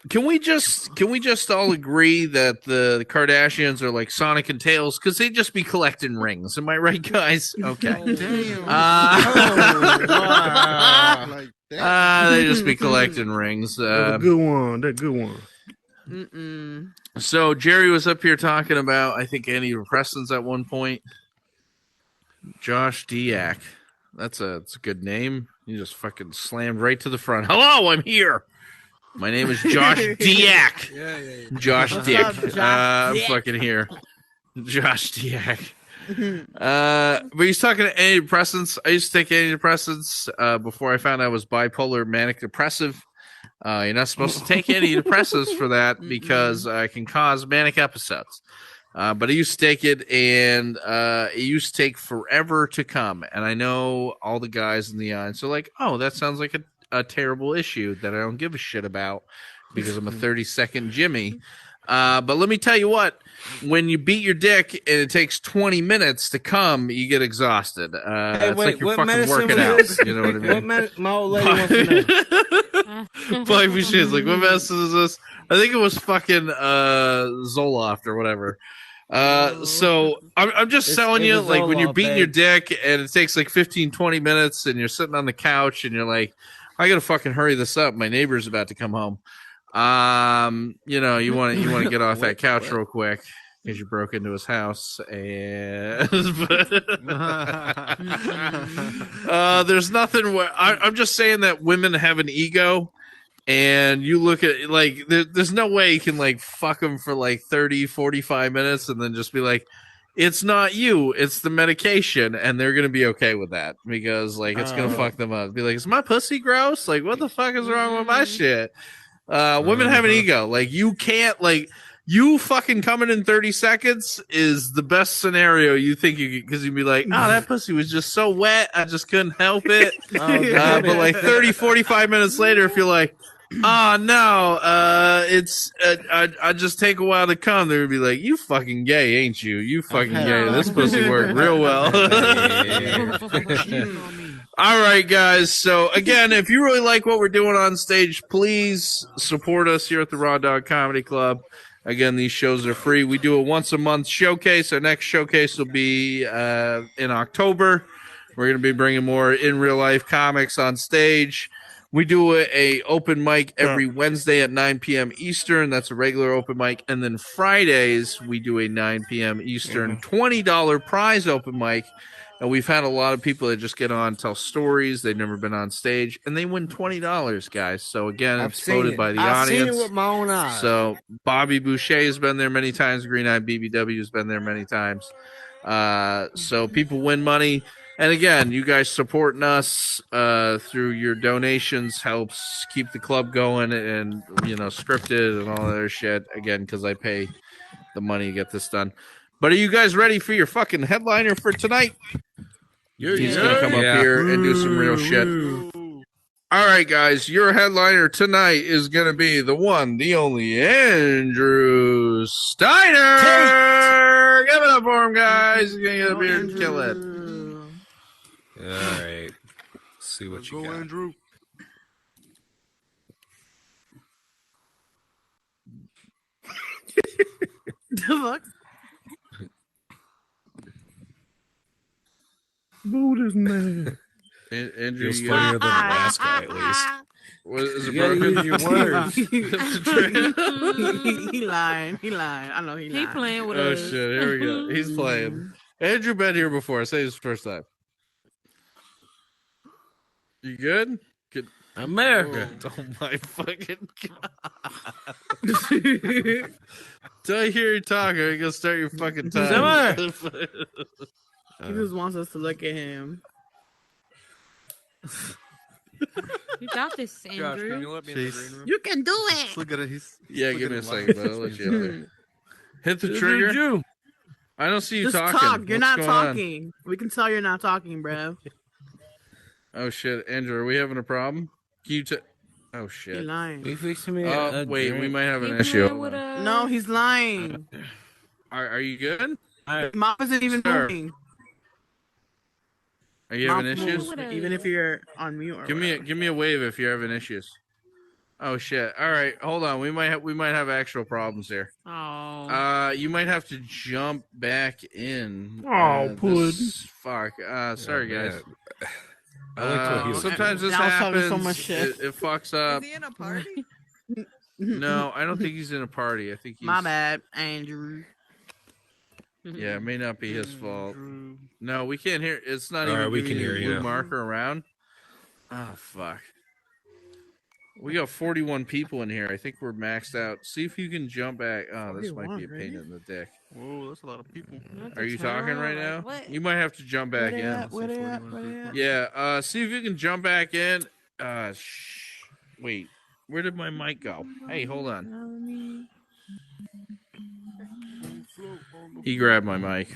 Can we just all agree that the Kardashians are like Sonic and Tails because they'd just be collecting rings? Am I right, guys? Okay. They just be collecting rings. That's a good one. That's a good one. Mm-mm. So Jerry was up here talking about, I think, antidepressants at one point. Josh Diak. That's a good name. You just fucking slammed right to the front. Hello, I'm here. My name is Josh Diak. Yeah. Josh What's Dick. up, Josh I'm Dick? fucking here. Josh Diak. But he's talking antidepressants. I used to take antidepressants before I found I was bipolar manic depressive. You're not supposed to take antidepressants for that because it can cause manic episodes. But I used to take it, and it used to take forever to come. And I know all the guys in the audience are like, oh, that sounds like a terrible issue that I don't give a shit about because I'm a 30-second Jimmy. But let me tell you what, when you beat your dick and it takes 20 minutes to come, you get exhausted. It's like you're fucking working out. You know what I mean? My old lady wants to know. Like, she's like, what medicine is this? I think it was fucking Zoloft or whatever. So I'm just telling you, it's like, when you're Zoloft, beating babe. your dick and it takes like 15, 20 minutes and you're sitting on the couch and you're like, I gotta fucking hurry this up. My neighbor's about to come home. You know, you want to get off that couch real quick because you broke into his house. And there's nothing where I'm just saying that women have an ego. And you look at, like, there's no way you can, like, fuck them for, like, 30, 45 minutes and then just be like, it's not you, it's the medication. And they're going to be okay with that because, like, it's going to fuck them up. Be like, is my pussy gross? Like, what the fuck is wrong with my shit? Women have an ego. Like, you can't, like, you fucking coming in 30 seconds is the best scenario you think you could, because you'd be like, oh, that pussy was just so wet, I just couldn't help it. But like 30, 45 minutes later, if you're like, oh no, I just take a while to come, they would be like, you fucking gay, ain't you? You fucking gay. This pussy worked real well. All right, guys. So again, if you really like what we're doing on stage, please support us here at the Raw Dog Comedy Club. Again, these shows are free. We do a once a month showcase. Our next showcase will be in October. We're going to be bringing more in real life comics on stage. We do a open mic every Wednesday at 9 p.m. Eastern. That's a regular open mic. And then Fridays, we do a 9 p.m. Eastern $20 prize open mic. And we've had a lot of people that just get on, tell stories. They've never been on stage, and they win $20, guys. So again, it's voted by the I've audience. seen it with my own eyes. So Bobby Boucher has been there many times. Green Eye BBW has been there many times. So people win money. And again, you guys supporting us through your donations helps keep the club going and, you know, scripted and all that other shit. Again, because I pay the money to get this done. But are you guys ready for your fucking headliner for tonight? He's gonna come up here and do some real shit. All right, guys, your headliner tonight is gonna be the one, the only Andrew Steiner. Give it up for him, guys. He's gonna get up here and kill it. All right. Let's see what you got. Andrew. The fuck? Buddha's man. Andrew, Feels you funnier than the last guy, at least. what, is it You gotta broken? use your words. He lying. He lying. I know he lying. He playing with Oh us. shit! Here we go. He's playing. Andrew been here before. I say this first time. You good? Good. America. Oh my fucking god! Till I hear you talking, you gonna start your fucking time. He just wants us to look at him. You got this, Josh, can Andrew. you let me in the green room? You can do it. Look at it. He's Yeah, give me a second, but I'll let you in there. Hit the This is trigger. you. I don't see you Just talking. talk. You're What's not going on? talking. We can tell you're not talking, bro. Oh shit, Andrew, are we having a problem? Can you oh You're shit. lying. We fixing me. Oh a wait, we drink. might have He an playing issue. with us. No, he's lying. Are you good? Mom isn't even Sure. moving. Are you having Mom issues? moves, even if you're on mute. Or Give me a wave if you're having issues. Oh shit! All right, hold on. We might have actual problems here. Oh. You might have to jump back in. Pud. Fuck. Sorry guys. man. I like to heal. Sometimes this Now it's talking happens. so much shit. It fucks up. Is he in a party? No, I don't think he's in a party. I think he's. My bad, Andrew. Yeah, it may not be his fault. No, we can't hear. It's not All even right, we giving can you hear a you blue now. marker around. Oh fuck. We got 41 people in here. I think we're maxed out. See if you can jump back. Oh, this might be a 41, pain really? in the dick. Whoa, that's a lot of people. Are you talking right now? What? You might have to jump back Where they in. at? Where they at? Where they at? Yeah, see if you can jump back in. Wait, where did my mic go? Hey, hold on. He grabbed my mic.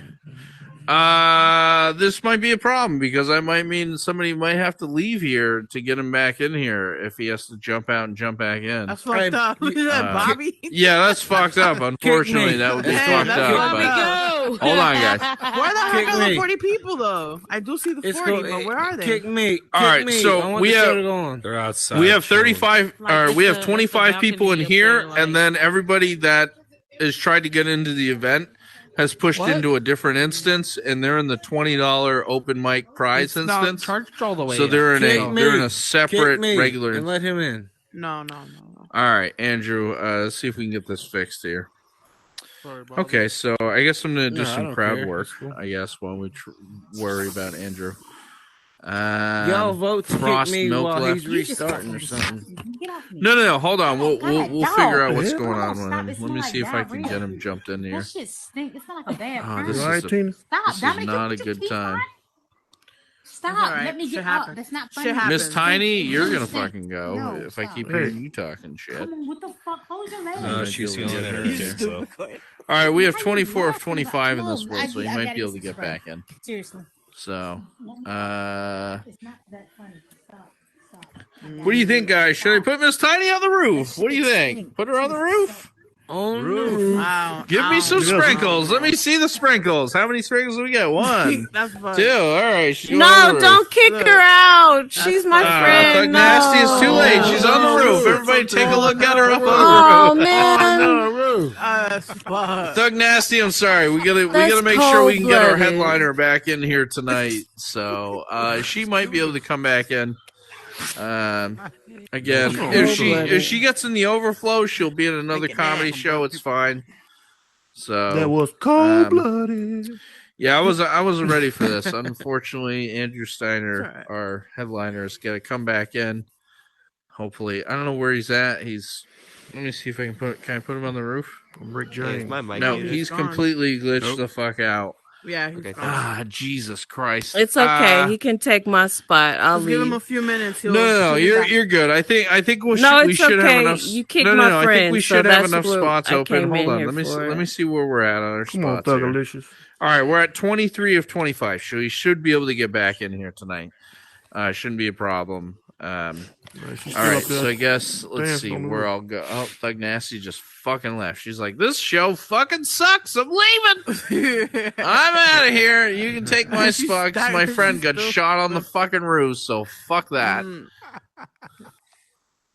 This might be a problem because I might mean somebody might have to leave here to get him back in here if he has to jump out and jump back in. That's fucked up. Look at that, Bobby. Yeah, that's fucked up. Unfortunately, that would be Hey, fucked that's up. Bobby But go. hold on, guys. Where the Kick heck are the me. 40 people, though? I do see the 40, but where are they? Kick me. All Kick right, me. so I want we the have- show to go on. They're outside. We have chilling. 35 Like or we it's have a- 25 it's a people in balcony up here there, like- and then everybody that has tried to get into the event has pushed into a different instance and they're in the $20 open mic prize instance. charged all the So they're in Kick a me. they're in a Kick separate me regular. and let him in. No. All right, Andrew, let's see if we can get this fixed here. Sorry, Bobby. Okay, so I guess I'm gonna do No, I some don't crowd care. work. That's cool. I guess while we worry about Andrew. Y'all vote to kick Frost me milk while left. he's restarting or something. No. Hold on. We'll figure out what's Stop, going on it with him. Let smell me like see if I can diarrhea. get him jumped in here. That shit stink. It's not like a bad Oh, burn. this You is all right, a- Tina? Stop. This is Dominic, not you a put good your teeth time. on? Stop. All right. Let me Shit get happens. up. That's not Shit funny. happens. Miss Tiny, you're gonna Stink. fucking go No, if I stop. keep Hey. hearing you talking shit. Come on, what the fuck? Close your legs. She's Deal with yelling at it. her too. So All right, we have How you 24 of laughing 25 in about- this No, world, so you I might gotta be able to get get this right. back in. Seriously. So, It's not that funny. Stop. what do you think, guys? Should I put Miss Tiny on the roof? What do you think? Put her on the roof? On the roof. Wow. Give me some sprinkles. Let me see the sprinkles. How many sprinkles do we get? One, That's fun. 2. All right. she's going on No, the roof. don't kick Look. her out. She's my Thug friend. Nasty is too late. No. She's on the roof. Everybody take a look at her up Oh on the roof. man. That's fun. Thug Nasty, I'm sorry. We gotta That's make sure we can get our cold-blooded. headliner back in here tonight. So she might be able to come back in. Again, if she gets in the overflow, she'll be in another comedy show. It's fine. So That was cold-blooded. yeah, I wasn't ready for this. Unfortunately, Andrew Steiner, It's all right. our headliner, is gonna come back in. Hopefully, I don't know where he's at. Let me see if I can put. Can I put him on the roof? Rick James. My mic No, muted. he's gone. completely glitched Nope. the fuck out. Yeah, he's Okay, gone. Ah, Jesus Christ! It's okay. He can take my spot. I'll Just give him leave. a few minutes. No, no, you're good. I think we No, we it's should have okay. enough. You kicked no, my I think friend, we so should have that's enough what spots I open. came Hold in on, here let me see, for. let me see where we're at on our Come on, spots here. Thugalicious. All right, we're at 23 of 25. So he should be able to get back in here tonight. Shouldn't be a problem. All right, so I guess let's see where I'll go. Oh, Thug Nasty just fucking left. She's like, "This show fucking sucks. I'm leaving. I'm out of here. You can take my spot. 'Cause my friend got shot on the fucking roof. So fuck that."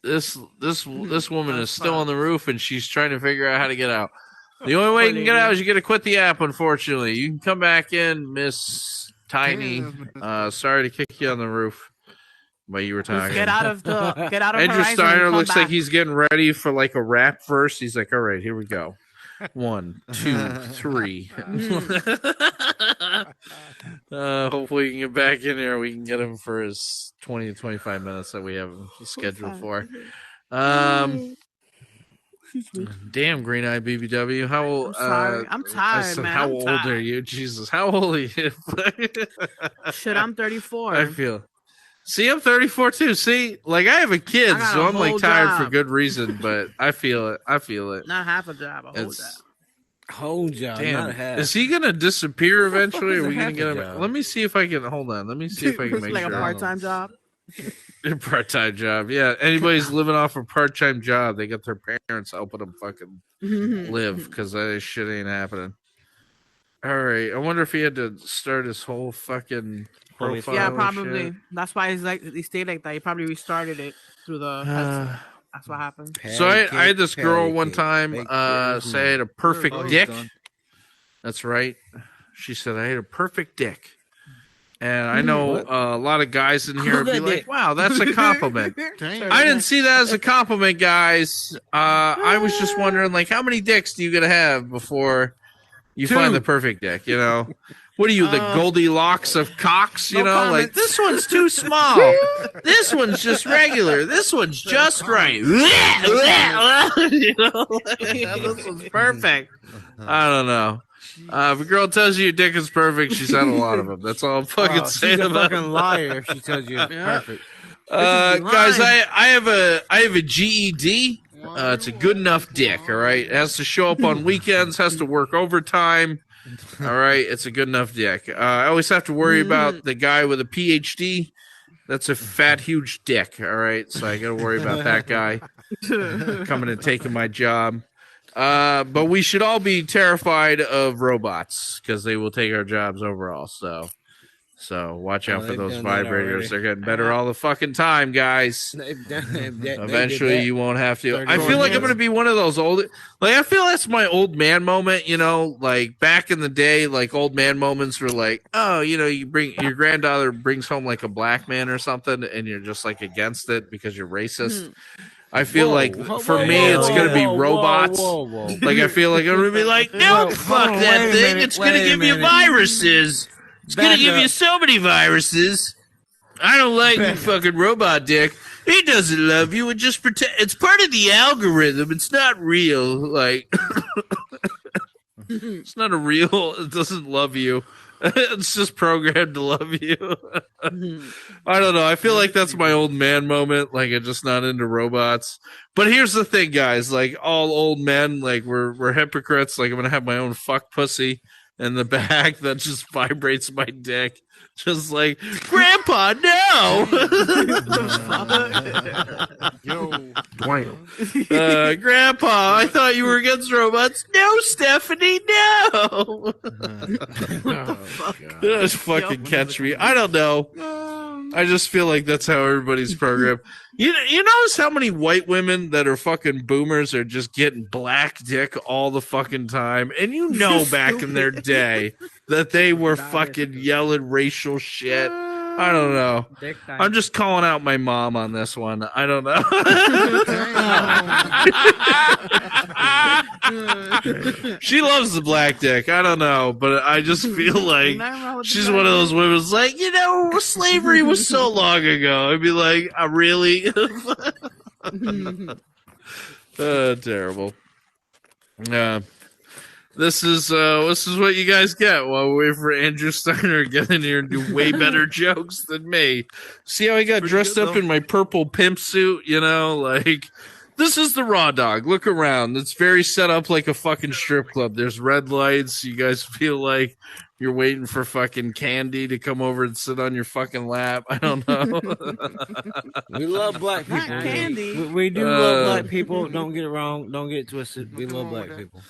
This woman is still on the roof and she's trying to figure out how to get out. The only way you can get out is you got to quit the app. Unfortunately, you can come back in, Miss Tiny. Sorry to kick you on the roof. But you were talking. Get out of Andrew Steiner looks like he's getting ready for like a rap verse. He's like, all right, here we go. 1, 2, 3. Hopefully we can get back in here. We can get him for his 20 to 25 minutes that we have him scheduled for. Damn, Green Eye BBW. How old? I'm tired, man. How old are you? Jesus, how old are you? Shit, I'm 34. I feel. See, I'm 34 too. See, like I have a kid, so I'm like tired for good reason, but I feel it. Not half a job, a whole job. Damn. Not half. Is he gonna disappear eventually? Are we gonna get him? Let me see if I can hold on. Let me see if I can make like sure. a part-time job. A part-time job, yeah. Anybody's living off a part-time job, they got their parents helping them fucking live because that shit ain't happening. All right, I wonder if he had to start his whole fucking profile. Yeah, probably. Shit. That's why he stayed like that. He probably restarted it through the. That's what happened. So I had this girl one time say I had a perfect dick. That's right. She said I had a perfect dick. And I know a lot of guys in here would be like, wow, that's a compliment. I didn't see that as a compliment, guys. I was just wondering, like, how many dicks do you got to have before you find the perfect dick, you know? What are you, the Goldilocks of cocks, you know? Like, this one's too small. This one's just regular. This one's just right. You know? This one's perfect. I don't know. If a girl tells you your dick is perfect, she's had a lot of them. That's all I'm fucking saying she's a about fucking liar if she tells you it's perfect. Guys, I have a GED. It's a good enough dick, all right? It has to show up on weekends, has to work overtime. All right, it's a good enough dick. I always have to worry about the guy with a PhD. That's a fat, huge dick, all right? So I got to worry about that guy coming and taking my job. But we should all be terrified of robots because they will take our jobs overall. So watch out for those vibrators. They're getting better all the fucking time, guys. Eventually, you won't have to. I feel like I'm going to be one of those old. Like I feel that's my old man moment. You know, like back in the day, like old man moments were like, oh, you know, you bring your granddaughter brings home like a black man or something, and you're just like against it because you're racist. I feel like for me, it's going to be robots. Like, I feel like I'm going to be like, no, fuck that thing. It's going to give you viruses. It's going to give you so many viruses. I don't like you fucking robot dick. He doesn't love you. It just pretend. It's part of the algorithm. It's not real. Like, it's not a real. It doesn't love you. It's just programmed to love you. I don't know. I feel like that's my old man moment. Like I'm just not into robots. But here's the thing, guys. Like all old men, like we're hypocrites. Like I'm gonna have my own fuck pussy in the back that just vibrates my dick. Just like, Grandpa, no! Yo, Grandpa, I thought you were against robots. No, Stephanie, no! Just fucking catch me. I don't know. I just feel like that's how everybody's programmed. You notice how many white women that are fucking boomers are just getting black dick all the fucking time? And you know back in their day that they were fucking yelling racial shit. I don't know. I'm just calling out my mom on this one. I don't know. She loves the black dick. I don't know, but I just feel like she's one of those women who's like, you know, slavery was so long ago. I'd be like, really? Terrible. This is what you guys get while we wait for Andrew Steiner to get in here and do way better jokes than me. See how I got dressed up in my purple pimp suit, you know, like This is the Raw Dog. Look around. It's very set up like a fucking strip club. There's red lights. You guys feel like you're waiting for fucking Candy to come over and sit on your fucking lap. I don't know. We love black people. Not Candy. We do love black people. Don't get it wrong. Don't get it twisted. We love black people.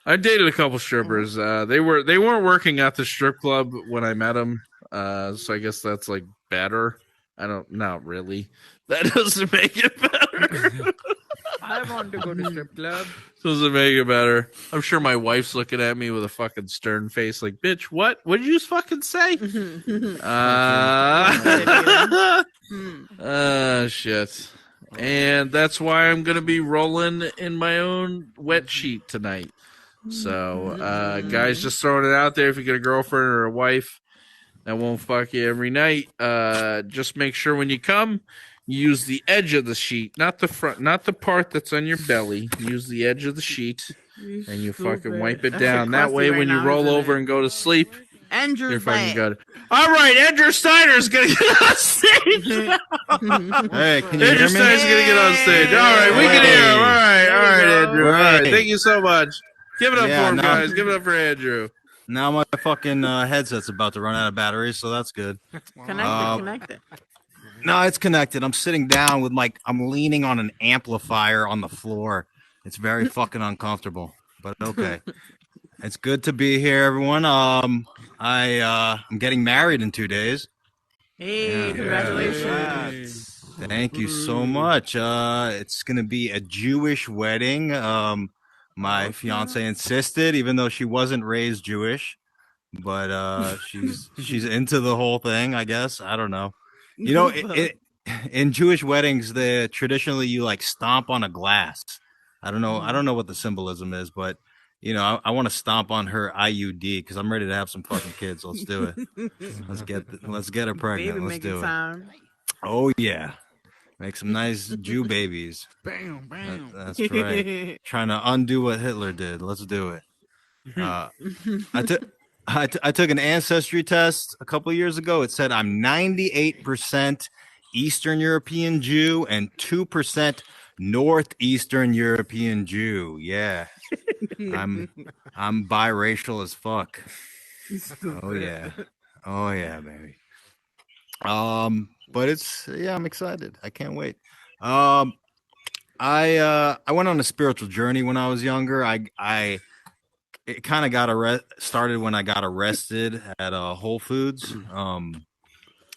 I dated a couple strippers. They weren't working at the strip club when I met them. So I guess that's like better. Not really. That doesn't make it better. I want to go to strip club. Doesn't make it better. I'm sure my wife's looking at me with a fucking stern face, like, "Bitch, what? What did you just fucking say?" Shit. And that's why I'm gonna be rolling in my own wet sheet tonight. So, guys, just throwing it out there. If you get a girlfriend or a wife that won't fuck you every night, just make sure when you come, you use the edge of the sheet, not the front, not the part that's on your belly. Use the edge of the sheet, and you fucking wipe it down. That way, when you roll over and go to sleep, Andrew's you're fucking back. good. All right, Andrew Steiner's gonna get on stage. Hey, can you Andrew hear me? Steiner's gonna get on stage. All right, we can hear him. All right, Andrew. All right, thank you so much. Give it up for him, guys. Give it up for Andrew. Now my fucking headset's about to run out of battery, so that's good. Connect it. No, it's connected. I'm sitting down with I'm leaning on an amplifier on the floor. It's very fucking uncomfortable, but okay. It's good to be here, everyone. I'm getting married in 2 days. Hey, congratulations. Thank you so much. It's gonna be a Jewish wedding. My fiance insisted, even though she wasn't raised Jewish, but she's into the whole thing, I guess. I don't know. You know, in Jewish weddings, traditionally you like stomp on a glass. I don't know what the symbolism is, but you know, I want to stomp on her IUD because I'm ready to have some fucking kids. Let's do it. Let's get her pregnant. Baby Let's do it. time. Oh yeah, make some nice Jew babies. Bam, bam. That's right. Trying to undo what Hitler did. Let's do it. I took an ancestry test a couple of years ago. It said I'm 98% Eastern European Jew and 2% Northeastern European Jew. Yeah. I'm biracial as fuck. Oh yeah. Oh yeah, baby. But I'm excited. I can't wait. I went on a spiritual journey when I was younger. It kind of got started when I got arrested at Whole Foods.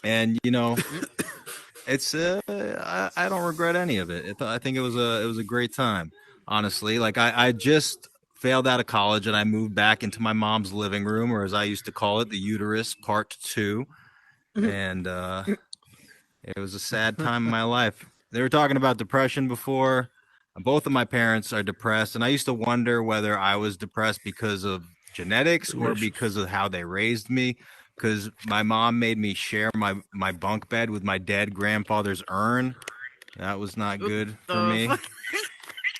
And you know, it's I don't regret any of it. I think it was a great time, honestly. Like I just failed out of college and I moved back into my mom's living room, or as I used to call it, the uterus part 2. And it was a sad time in my life. They were talking about depression before. Both of my parents are depressed, and I used to wonder whether I was depressed because of genetics or because of how they raised me. Because my mom made me share my bunk bed with my dead grandfather's urn. That was not good for me.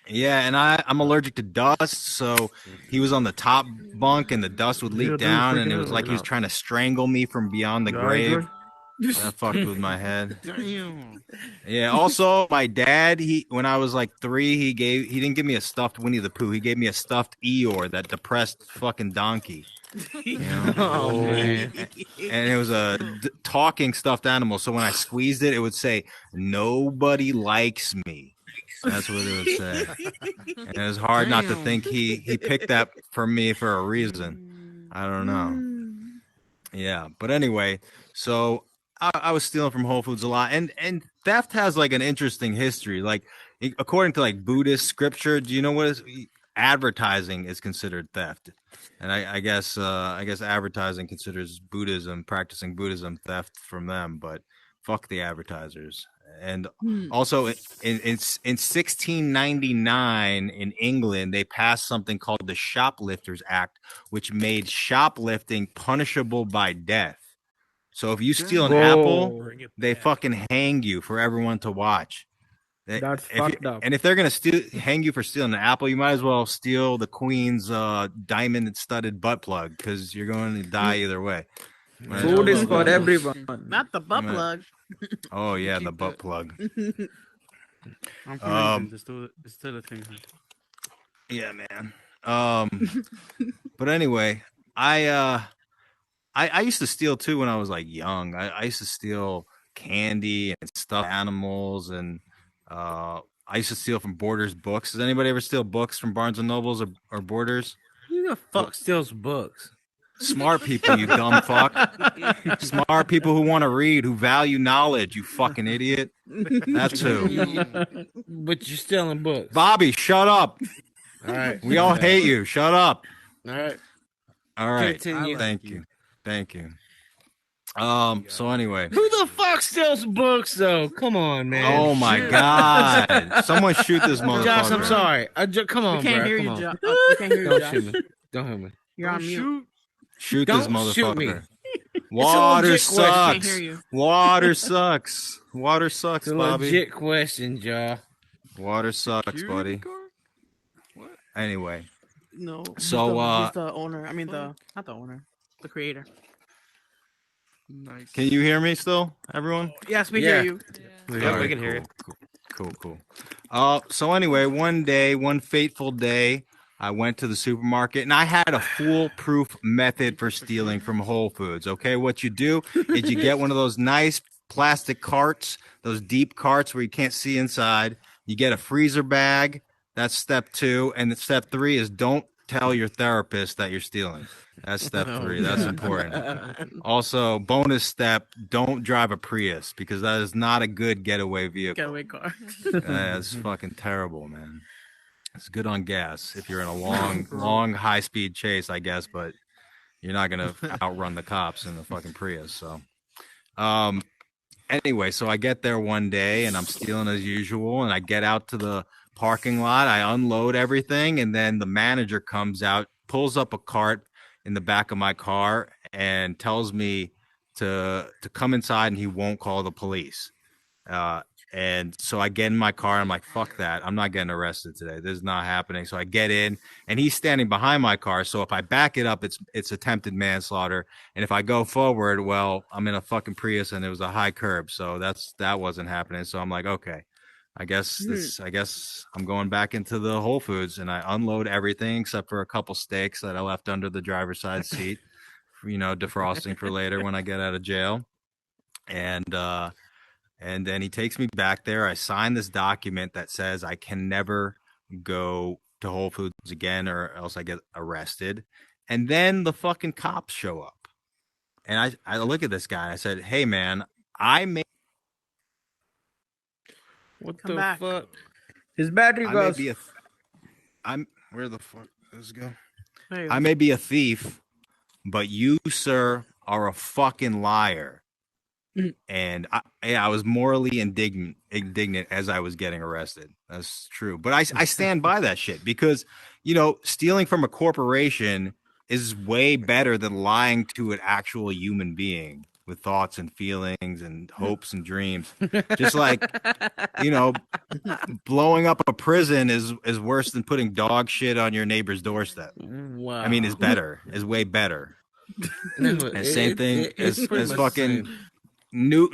Yeah, and I'm allergic to dust, so he was on the top bunk, and the dust would leak down, and it was like he was trying to strangle me from beyond the grave. That fucked with my head. Yeah. Also, my dad, when I was like 3, he didn't give me a stuffed Winnie the Pooh. He gave me a stuffed Eeyore, that depressed fucking donkey. You know? Oh man! And it was a talking stuffed animal. So when I squeezed it, it would say, "Nobody likes me." That's what it would say. And it was hard not to think he picked that for me for a reason. I don't know. Yeah, but anyway, so I was stealing from Whole Foods a lot, and theft has like an interesting history. Like according to like Buddhist scripture, do you know what advertising is considered theft? And I guess advertising considers practicing Buddhism theft from them, but fuck the advertisers. And also in 1699 in England, they passed something called the Shoplifters Act, which made shoplifting punishable by death. So if you steal an apple, they fucking hang you for everyone to watch. That's fucked up. And if they're gonna hang you for stealing an apple, you might as well steal the queen's diamond-studded butt plug, because you're going to die either way. Food is for everyone. Not the butt plug. Oh yeah, the butt plug. I'm from it's still a thing. Yeah, man. But anyway, I used to steal too when I was like young. I used to steal candy and stuffed animals, and I used to steal from Borders books. Does anybody ever steal books from Barnes and Nobles or Borders? Who the fuck steals books? Smart people, you dumb fuck. Smart people who want to read, who value knowledge, you fucking idiot. That's who. But you're stealing books. Bobby, shut up. All right. We all hate you. Shut up. All right. All right. Continue. Thank you. Thank you. So anyway. Who the fuck steals books though? Come on, man. Oh my god. Someone shoot this motherfucker. Josh, I'm sorry. Come on, We can't bro. hear Come you, on. Josh. We can't hear you, Don't Josh. shoot me. Don't hit me. You're on mute. Shoot Don't this motherfucker. shoot me. Water legit question. Can't sucks. hear you. Water sucks. Water sucks, It's a Bobby. legit question, Jaw. Water sucks, buddy. Anyway. No. So, he's the owner. I mean, not the owner, the creator. Nice. Can you hear me still, everyone? Yes, we Yeah. hear you. Yeah, All we right, can hear you. Cool. So anyway, one fateful day, I went to the supermarket and I had a foolproof method for stealing from Whole Foods. Okay, what you do is you get one of those nice plastic carts, those deep carts where you can't see inside. You get a freezer bag. That's step 2, and step 3 is don't tell your therapist that you're stealing. That's step 3. That's important. Also, bonus step: don't drive a Prius because that is not a good getaway vehicle. Getaway car. That's fucking terrible, man. It's good on gas if you're in a long high-speed chase, I guess, but you're not gonna outrun the cops in the fucking Prius. So, anyway, so I get there one day and I'm stealing as usual, and I get out to the parking lot. I unload everything, and then the manager comes out, pulls up a cart in the back of my car, and tells me to come inside, and he won't call the police. And so I get in my car. I'm like, fuck that. I'm not getting arrested today. This is not happening. So I get in, and he's standing behind my car. So if I back it up, it's attempted manslaughter. And if I go forward, well, I'm in a fucking Prius, and it was a high curb. So that wasn't happening. So I'm like, okay, I guess I'm going back into the Whole Foods, and I unload everything except for a couple steaks that I left under the driver's side seat, defrosting for later when I get out of jail. And then he takes me back there. I sign this document that says I can never go to Whole Foods again or else I get arrested. And then the fucking cops show up. And I look at this guy. I said, hey, man, What Come the back. fuck? His battery goes. where the fuck does it go? There you I go. may be a thief, but you, sir, are a fucking liar. And I was morally indignant as I was getting arrested. That's true. But I stand by that shit because, stealing from a corporation is way better than lying to an actual human being with thoughts and feelings and hopes and dreams. Just like, blowing up a prison is worse than putting dog shit on your neighbor's doorstep. Wow. I mean, is way better. And same thing it's pretty as much fucking the same.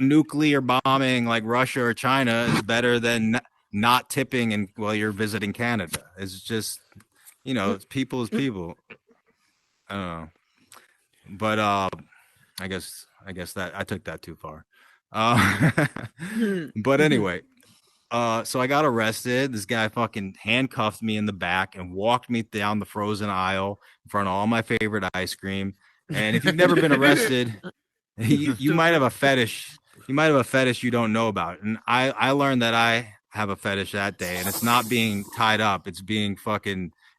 nuclear bombing like Russia or China is better than not tipping while you're visiting Canada. It's just, it's people is people. I don't know. But I guess that I took that too far. But anyway, so I got arrested. This guy fucking handcuffed me in the back and walked me down the frozen aisle in front of all my favorite ice cream. And if you've never been arrested, you might have a fetish. You might have a fetish you don't know about. And I learned that I have a fetish that day, and it's not being tied up. It's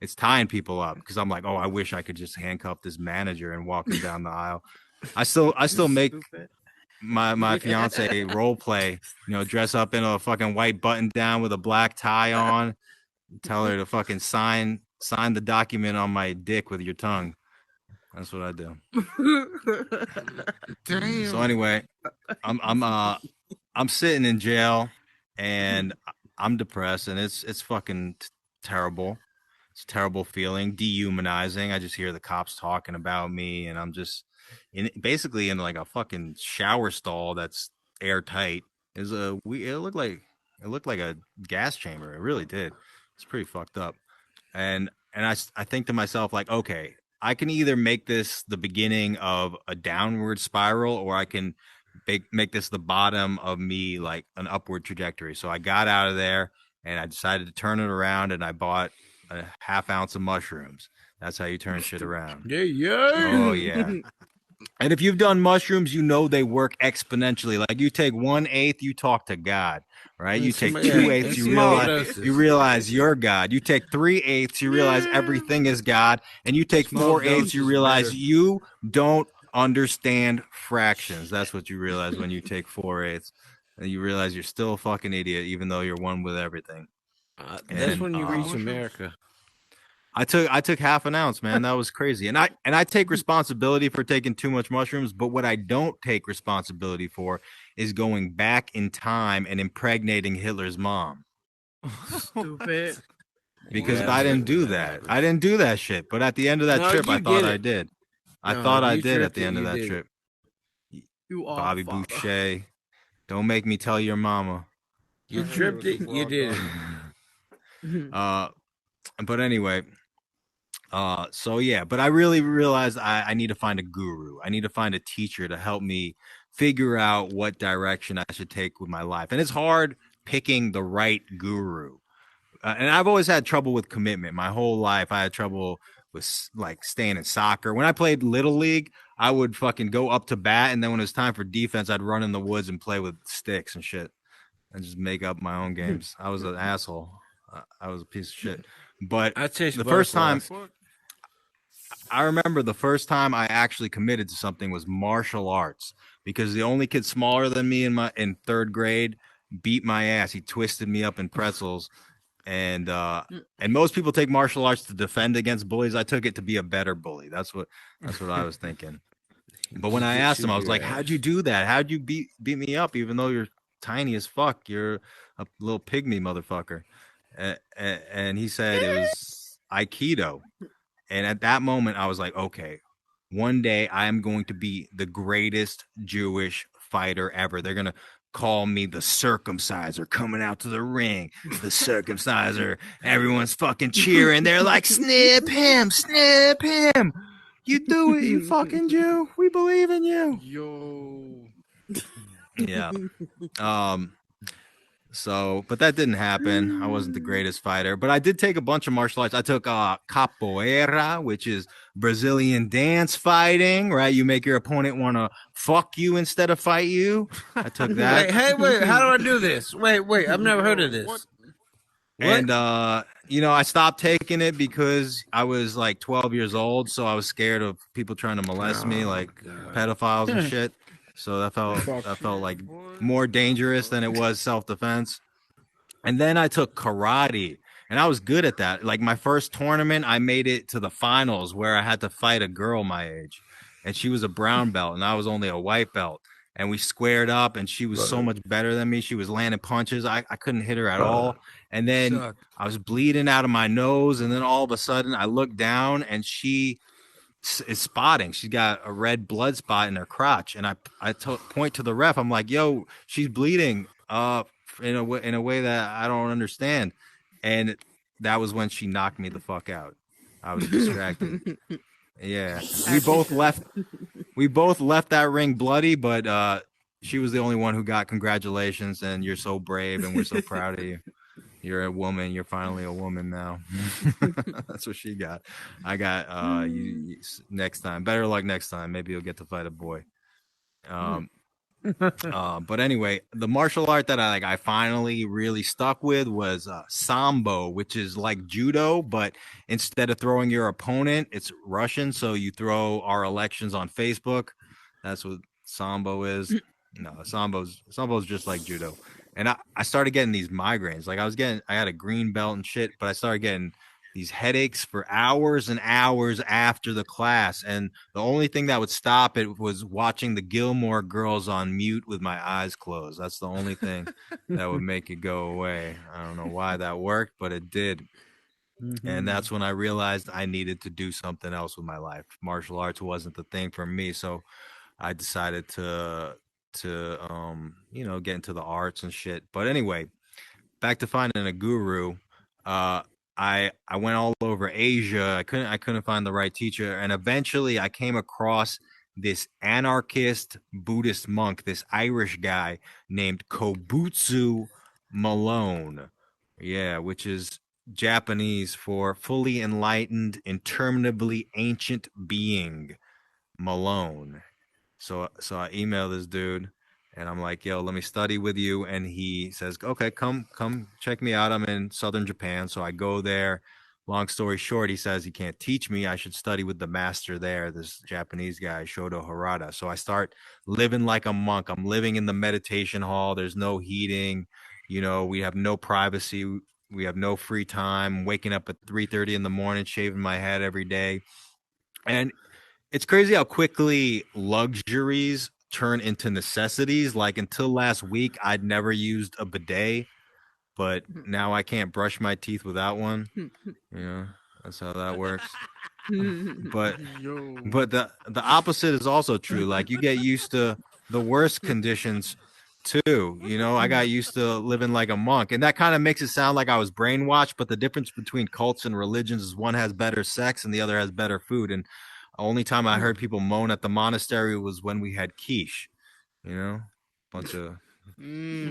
it's tying people up because I'm like, oh, I wish I could just handcuff this manager and walk him down the aisle. I still make my fiance role play, dress up in a fucking white button down with a black tie on, tell her to fucking sign the document on my dick with your tongue. That's what I do. Damn. So anyway, I'm sitting in jail and I'm depressed and it's fucking terrible. It's a terrible feeling, dehumanizing. I just hear the cops talking about me and I'm just basically in like a fucking shower stall that's airtight. It looked like looked like a gas chamber. It really did. It's pretty fucked up. And I think to myself, like, okay, I can either make this the beginning of a downward spiral, or I can make this the bottom of me, like an upward trajectory. So I got out of there and I decided to turn it around, and I bought a half ounce of mushrooms. That's how you turn shit around. Yeah. Oh yeah. And if you've done mushrooms, you know they work exponentially. Like you take 1/8, you talk to God, right? You take 2/8, you realize you're God. You take 3/8, you realize everything is God, and you take 4/8, you realize you don't understand fractions. That's what you realize when you take 4/8, and you realize you're still a fucking idiot, even though you're one with everything. That's when you reach America. I took half an ounce, man. That was crazy. And I take responsibility for taking too much mushrooms, but what I don't take responsibility for is going back in time and impregnating Hitler's mom. Stupid. Because I didn't do that. I didn't do that shit. But at the end of that trip, I thought I did. I thought I did at the end of that trip. You are Bobby Boucher. Don't make me tell your mama. You tripped it. You did it. But anyway, so yeah, but I really realized I need to find a guru. I need to find a teacher to help me figure out what direction I should take with my life. And it's hard picking the right guru. And I've always had trouble with commitment. My whole life, I had trouble with like staying in soccer. When I played Little League, I would fucking go up to bat, and then when it was time for defense, I'd run in the woods and play with sticks and shit and just make up my own games. I was an asshole. I was a piece of shit. But the first time, I remember the first time I actually committed to something was martial arts, because the only kid smaller than me in third grade beat my ass. He twisted me up in pretzels. And most people take martial arts to defend against bullies. I took it to be a better bully. That's what I was thinking. But when I asked him, I was like, "How'd you do that? How'd you beat me up, even though you're tiny as fuck? You're a little pygmy motherfucker." And he said it was Aikido. And at that moment, I was like, okay, one day I am going to be the greatest Jewish fighter ever. They're going to call me the circumciser coming out to the ring. The circumciser. Everyone's fucking cheering. They're like, snip him, snip him. You do it, you fucking Jew. We believe in you. Yo. Yeah. So, but that didn't happen. I wasn't the greatest fighter, but I did take a bunch of martial arts. I took capoeira, which is Brazilian dance fighting, right? You make your opponent want to fuck you instead of fight you. I took that. Wait, how do I do this? Wait, I've never heard of this. What? And, I stopped taking it because I was like 12 years old. So I was scared of people trying to molest me, like pedophiles and shit. So that felt like more dangerous than it was self-defense. And then I took karate, and I was good at that. Like my first tournament, I made it to the finals where I had to fight a girl my age, and she was a brown belt and I was only a white belt. And we squared up, and she was so much better than me. She was landing punches. I couldn't hit her at all. And then I was bleeding out of my nose. And then all of a sudden I looked down, and she is spotting. She's got a red blood spot in her crotch, and I point to the ref. I'm like, "Yo, she's bleeding in a way that I don't understand." And that was when she knocked me the fuck out. I was distracted. Yeah, we both left that ring bloody, but she was the only one who got congratulations, and you're so brave, and we're so proud of you. You're a woman. You're finally a woman now. That's what she got. I got you next time. Better luck next time. Maybe you'll get to fight a boy. But anyway, the martial art that I finally really stuck with was Sambo, which is like judo, but instead of throwing your opponent, it's Russian. So you throw our elections on Facebook. That's what Sambo is. No, Sambo's just like judo. And I started getting these migraines. Like I had a green belt and shit, but I started getting these headaches for hours and hours after the class. And the only thing that would stop it was watching the Gilmore Girls on mute with my eyes closed. That's the only thing that would make it go away. I don't know why that worked, but it did. Mm-hmm. And that's when I realized I needed to do something else with my life. Martial arts wasn't the thing for me. So I decided to get into the arts and shit. But anyway, back to finding a guru. I went all over Asia. I couldn't find the right teacher, and eventually I came across this anarchist Buddhist monk, this Irish guy named Kobutsu Malone. Yeah, which is Japanese for fully enlightened, interminably ancient being, Malone. So I emailed this dude and I'm like, yo, let me study with you. And he says, okay, come check me out. I'm in southern Japan. So I go there. Long story short, he says he can't teach me. I should study with the master there, this Japanese guy, Shodo Harada. So I start living like a monk. I'm living in the meditation hall. There's no heating. You know, we have no privacy. We have no free time. I'm waking up at 3:30 in the morning, shaving my head every day. And it's crazy how quickly luxuries turn into necessities. Like until last week, I'd never used a bidet, but now I can't brush my teeth without one. You know, that's how that works. But the opposite is also true. Like you get used to the worst conditions too. You know, I got used to living like a monk, and that kind of makes it sound like I was brainwashed. But the difference between cults and religions is one has better sex and the other has better food. And the only time I heard people moan at the monastery was when we had quiche. You know, bunch of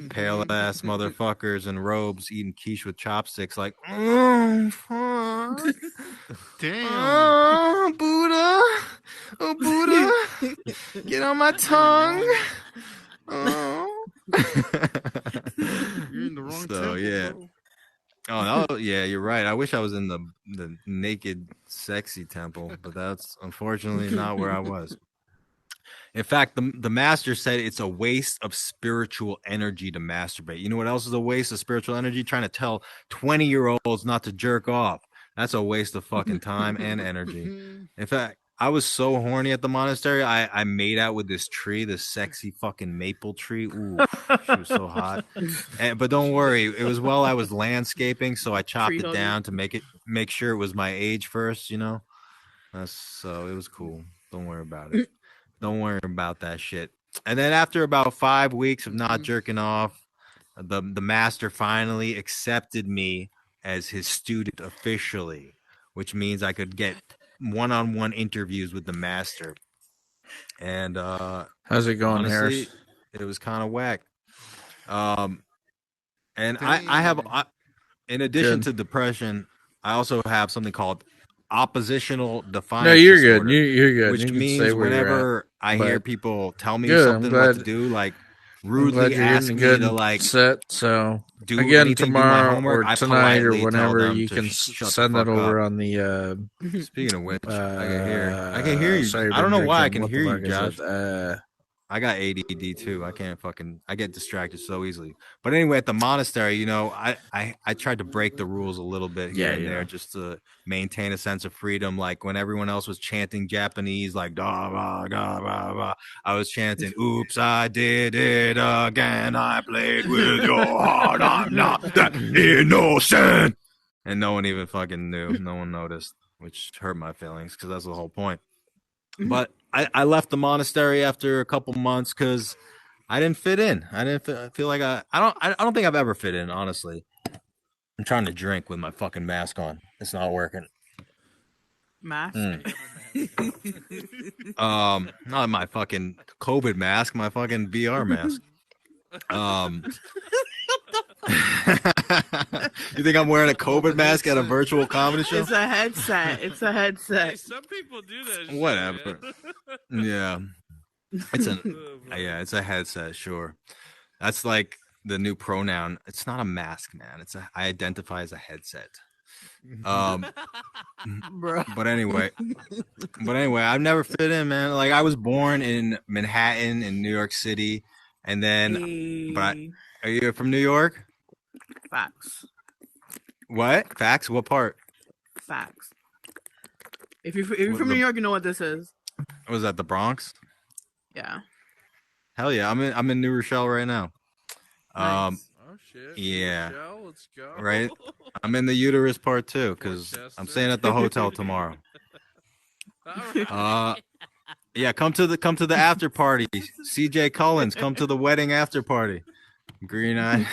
pale ass motherfuckers in robes eating quiche with chopsticks. Like, oh, fuck. Damn. Oh, Buddha, get on my tongue. Oh. You're in the wrong So temple, yeah. bro. Oh no, yeah, you're right. I wish I was in the naked, sexy temple, but that's unfortunately not where I was. In fact, the master said it's a waste of spiritual energy to masturbate. You know what else is a waste of spiritual energy? Trying to tell 20-year-olds not to jerk off. That's a waste of fucking time and energy. In fact, I was so horny at the monastery. I made out with this tree, this sexy fucking maple tree. Ooh, she was so hot. But don't worry, it was while I was landscaping, so I chopped it down to make sure it was my age first. You know, so it was cool. Don't worry about it. Don't worry about that shit. And then after about 5 weeks of not jerking off, the master finally accepted me as his student officially, which means I could get one-on-one interviews with the master. And how's it going, honestly, Harris? It was kind of whack. And I have, in addition to depression, I also have something called oppositional defiance. No, you're disorder, good. You're good. Which You can means say where you're whenever at, I but- hear people tell me Good, something I'm what glad- to do, like I'm rudely glad you're ask getting me a good to like set. So do again, anything, do my tomorrow homework, or I tonight or politely tell whenever them you to can shut the send that fuck over up. on the. Speaking of which, I can hear you. sorry, I don't know why I drinking. can What the hear you, fuck is Josh. it? I got ADD too. I get distracted so easily. But anyway, at the monastery, you know, I tried to break the rules a little bit here and there just to maintain a sense of freedom. Like when everyone else was chanting Japanese, like da ba da ba ba, I was chanting, "Oops, I did it again. I played with your heart. I'm not that innocent." And no one even fucking knew. No one noticed, which hurt my feelings because that's the whole point. But I left the monastery after a couple months because I didn't fit in. I didn't feel like I don't think I've ever fit in, honestly. I'm trying to drink with my fucking mask on. It's not working. Mask? Not my fucking COVID mask, my fucking VR mask. You think I'm wearing a COVID mask at a virtual comedy show? It's a headset. It's a headset. Some people do that. Whatever. Yeah. It's a headset, sure. That's like the new pronoun. It's not a mask, man. I identify as a headset. But anyway, I've never fit in, man. Like I was born in Manhattan in New York City, and then are you from New York? Facts. What? Facts? What part? Facts. If you're from New York, you know what this is. Was that the Bronx? Yeah. Hell yeah, I'm in New Rochelle right now. Nice. Oh shit. Yeah. Rochelle, let's go. Right. I'm in the uterus part too because I'm staying at the hotel tomorrow. Yeah, come to the after party. CJ Collins, come to the wedding after party. Green-eyed.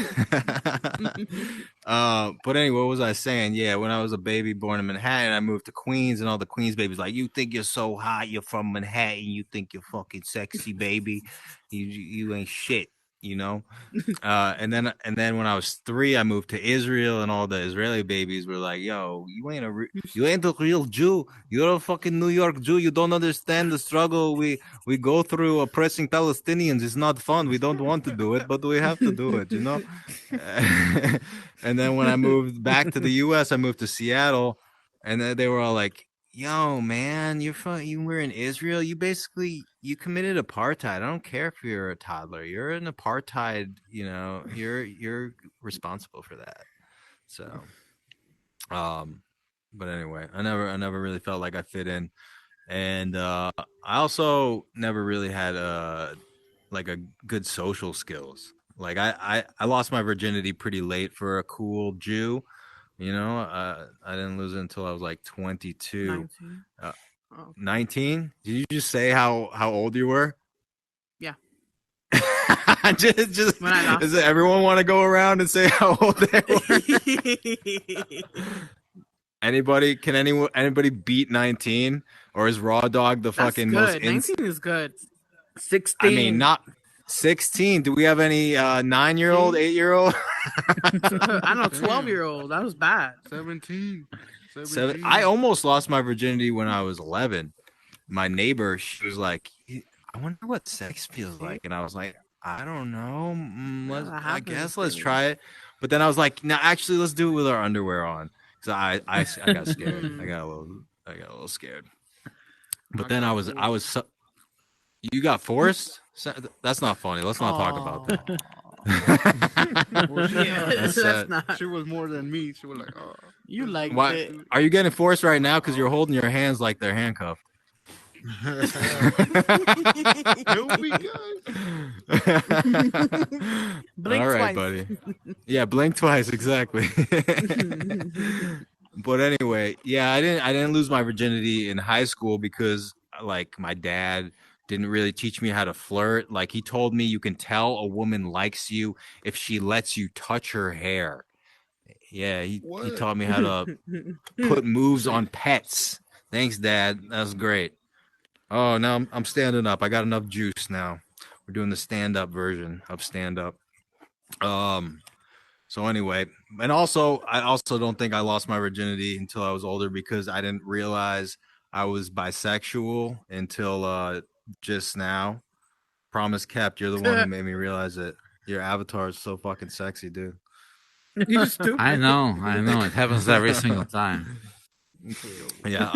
But anyway, what was I saying? Yeah, when I was a baby born in Manhattan, I moved to Queens, and all the Queens babies like, you think you're so hot, you're from Manhattan, you think you're fucking sexy, baby. You ain't shit, you know. And then when I was 3, I moved to Israel, and all the Israeli babies were like, "Yo, you ain't a real Jew. You're a fucking New York Jew. You don't understand the struggle we go through oppressing Palestinians. It's not fun. We don't want to do it, but we have to do it, you know." And then when I moved back to the U.S., I moved to Seattle, and then they were all like, "Yo, man, you were in Israel. You committed apartheid. I don't care if you're a toddler. You're an apartheid. You know, you're responsible for that." So, but anyway, I never really felt like I fit in, and I also never really had like a good social skills. Like I lost my virginity pretty late for a cool Jew. You know, I didn't lose it until I was like 22. 19? Did you just say how old you were? Yeah. just does everyone want to go around and say how old they were? Anybody? Can anybody beat 19? Or is Raw Dog the fucking good. most 19 is good. 16. I mean, not 16. Do we have any 9-year-old, 8-year-old? I know, 12-year-old. That was bad. 17. I almost lost my virginity when I was 11. My neighbor, she was like, "I wonder what sex feels like," and I was like, "I don't know. I guess let's try it." But then I was like, "No, actually, let's do it with our underwear on." So I got scared. I got a little scared. But then I was you got forced? That's not funny. Let's not talk about that. That's not. She was more than me. She was like, "Oh, you like why it." Are you getting forced right now? Because you're holding your hands like they're handcuffed. Help me, guys." Blink All right, twice. buddy. Yeah, blink twice, exactly. But anyway, yeah, I didn't lose my virginity in high school because like my dad didn't really teach me how to flirt. Like he told me you can tell a woman likes you if she lets you touch her hair. Yeah, he taught me how to put moves on pets. Thanks, Dad. That's great. Oh, now I'm standing up. I got enough juice now. We're doing the stand-up version of stand-up. So anyway, and also I also don't think I lost my virginity until I was older because I didn't realize I was bisexual until just now. Promise kept. You're the one who made me realize it. Your avatar is so fucking sexy, dude. You stupid. I know. It happens every single time. Yeah.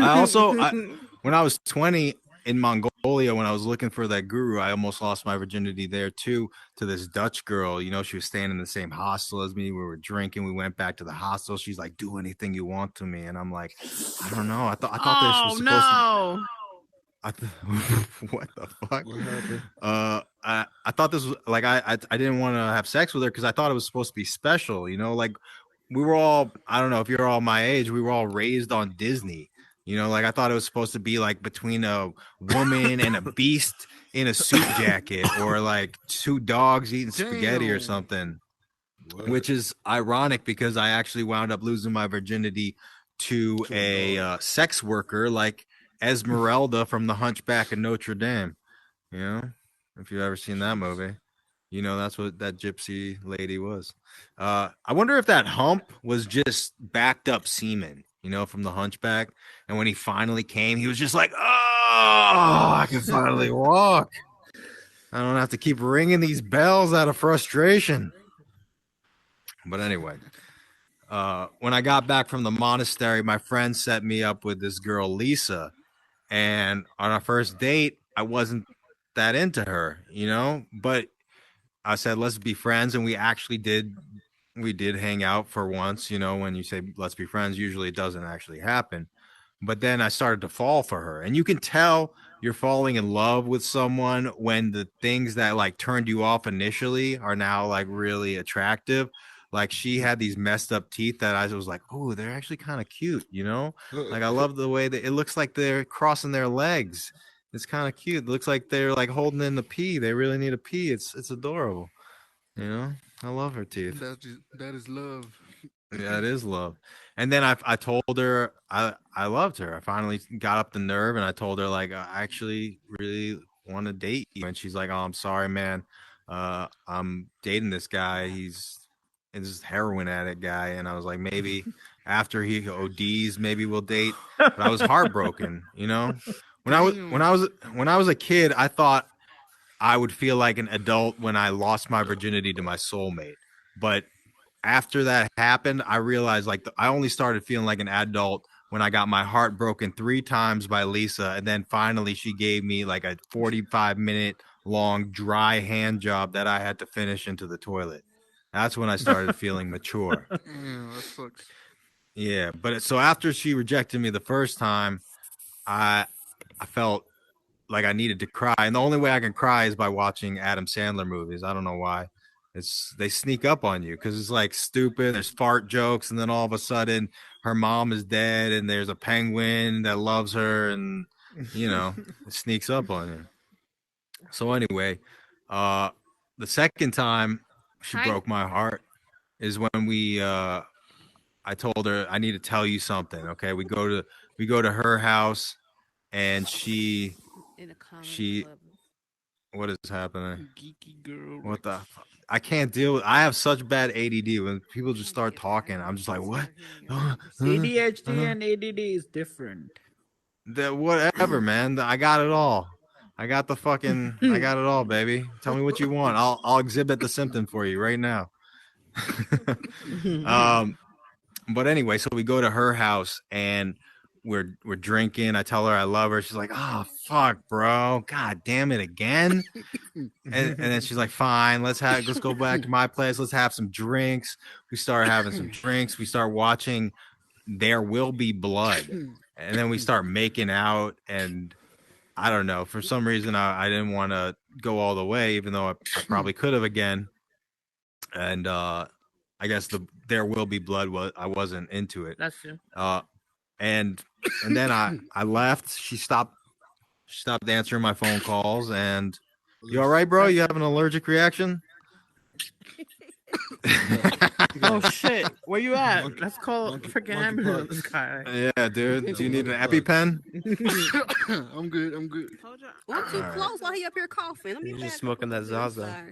When I was 20 in Mongolia, when I was looking for that guru, I almost lost my virginity there too to this Dutch girl. You know, she was staying in the same hostel as me. We were drinking. We went back to the hostel. She's like, "Do anything you want to me," and I'm like, "I don't know. I thought this was supposed to." What the fuck? What happened? I thought this was like I didn't want to have sex with her because I thought it was supposed to be special, you know, like we were all, I don't know if you're all my age, we were all raised on Disney, you know, like I thought it was supposed to be like between a woman and a beast in a suit jacket or like 2 dogs eating spaghetti or something. Which is ironic because I actually wound up losing my virginity to a sex worker like Esmeralda from The Hunchback of Notre Dame. You know, if you've ever seen that movie, you know that's what that gypsy lady was. I wonder if that hump was just backed up semen, you know, from The Hunchback. And when he finally came, he was just like, "Oh, I can finally walk. I don't have to keep ringing these bells out of frustration." But anyway, when I got back from the monastery, my friend set me up with this girl, Lisa. And on our first date, I wasn't that into her, you know, but I said, let's be friends. And we did hang out for once, you know, when you say, let's be friends, usually it doesn't actually happen. But then I started to fall for her. And you can tell you're falling in love with someone when the things that like turned you off initially are now like really attractive. Like she had these messed up teeth that I was like, oh, they're actually kind of cute, you know? Like I love the way that it looks like they're crossing their legs. It's kind of cute. It looks like they're like holding in the pee. They really need a pee. It's adorable. You know, I love her teeth. That is love. Yeah, it is love. And then I told her I loved her. I finally got up the nerve and I told her like I actually really want to date you. And she's like, "Oh, I'm sorry, man. I'm dating this guy. He's this heroin addict guy." And I was like, maybe after he ODs, maybe we'll date. But I was heartbroken, you know. When I was a kid, I thought I would feel like an adult when I lost my virginity to my soulmate. But after that happened, I realized like I only started feeling like an adult when I got my heart broken 3 times by Lisa. And then finally she gave me like a 45-minute long dry hand job that I had to finish into the toilet. That's when I started feeling mature. Yeah, that sucks. Yeah. But so after she rejected me the first time, I felt like I needed to cry. And the only way I can cry is by watching Adam Sandler movies. I don't know why. They sneak up on you because it's like stupid. There's fart jokes, and then all of a sudden her mom is dead, and there's a penguin that loves her, and you know it sneaks up on you. So anyway, the second time she broke my heart is when I told her I need to tell you something. Okay, we go to her house, and she what is happening? Geeky girl. What the? I can't deal with. I have such bad ADD when people just start talking. I'm just like, what? ADHD and ADD is different. Whatever, man. I got it all. I got it all, baby. Tell me what you want. I'll exhibit the symptom for you right now. But anyway, so we go to her house and we're drinking. I tell her I love her. She's like, "Oh fuck, bro. God damn it again." And then she's like, "Fine, let's go back to my place. Let's have some drinks." We start having some drinks. We start watching There Will Be Blood. And then we start making out, and I don't know, for some reason I didn't want to go all the way, even though I probably could have again. And I guess There Will Be Blood I wasn't into it. That's true. And then I left. She stopped answering my phone calls. And you all right, bro? You have an allergic reaction? Oh shit! Where you at? Let's call a freaking ambulance guy. Yeah, dude. Do you need an EpiPen? I'm good. I'm too close while he up here coughing. You're just smoking that Zaza.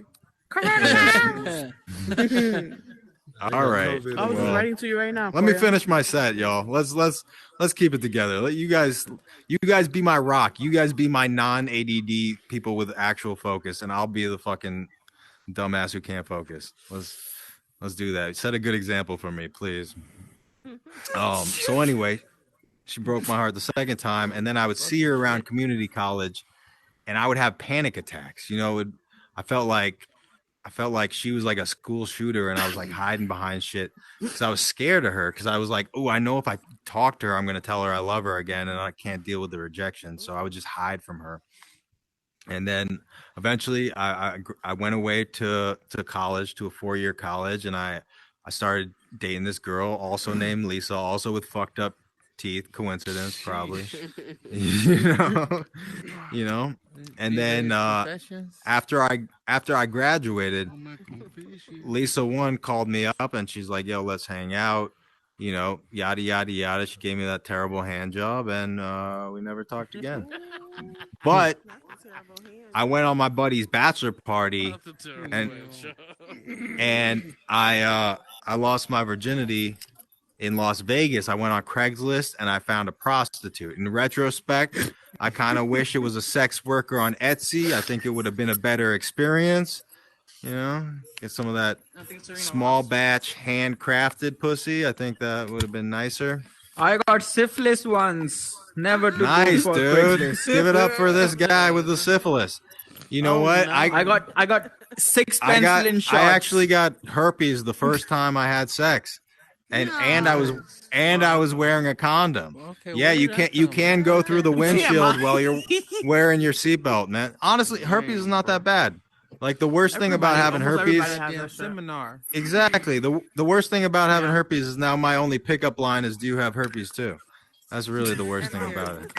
All right. I was writing to you right now. Let me finish my set, y'all. Let's keep it together. Let you guys be my rock. You guys be my non-ADD people with actual focus, and I'll be the fucking dumbass who can't focus. Let's do that. Set a good example for me, please. So anyway, she broke my heart the second time, and then I would see her around community college, and I would have panic attacks. You know, I felt like she was like a school shooter, and I was like hiding behind shit because I was scared of her. Because I was like, oh, I know if I talk to her, I'm gonna tell her I love her again, and I can't deal with the rejection. So I would just hide from her. And then eventually, I went away to college, to a 4-year college, and I started dating this girl, also named Lisa, also with fucked up teeth. Coincidence, probably. you know. And then after I graduated, Lisa 1 called me up and she's like, "Yo, let's hang out." You know, yada yada yada. She gave me that terrible hand job, and we never talked again. But I went on my buddy's bachelor party, and I lost my virginity in Las Vegas. I went on Craigslist and I found a prostitute. In retrospect, I kind of wish it was a sex worker on Etsy. I think it would have been a better experience. You know, get some of that small batch handcrafted pussy. I think that would have been nicer. I got syphilis once. Never to Nice, go for dude. Craigslist. Give it up for this guy with the syphilis. You know what? No. I got 6 penicillin shots. I actually got herpes the first time I had sex. And I was wearing a condom. Okay, yeah, you can go through the windshield while you're wearing your seatbelt, man. Honestly, herpes is not that bad. Like the worst thing about having herpes, seminar. exactly. The worst thing about having herpes is now my only pickup line is, "Do you have herpes too?" That's really the worst thing about it.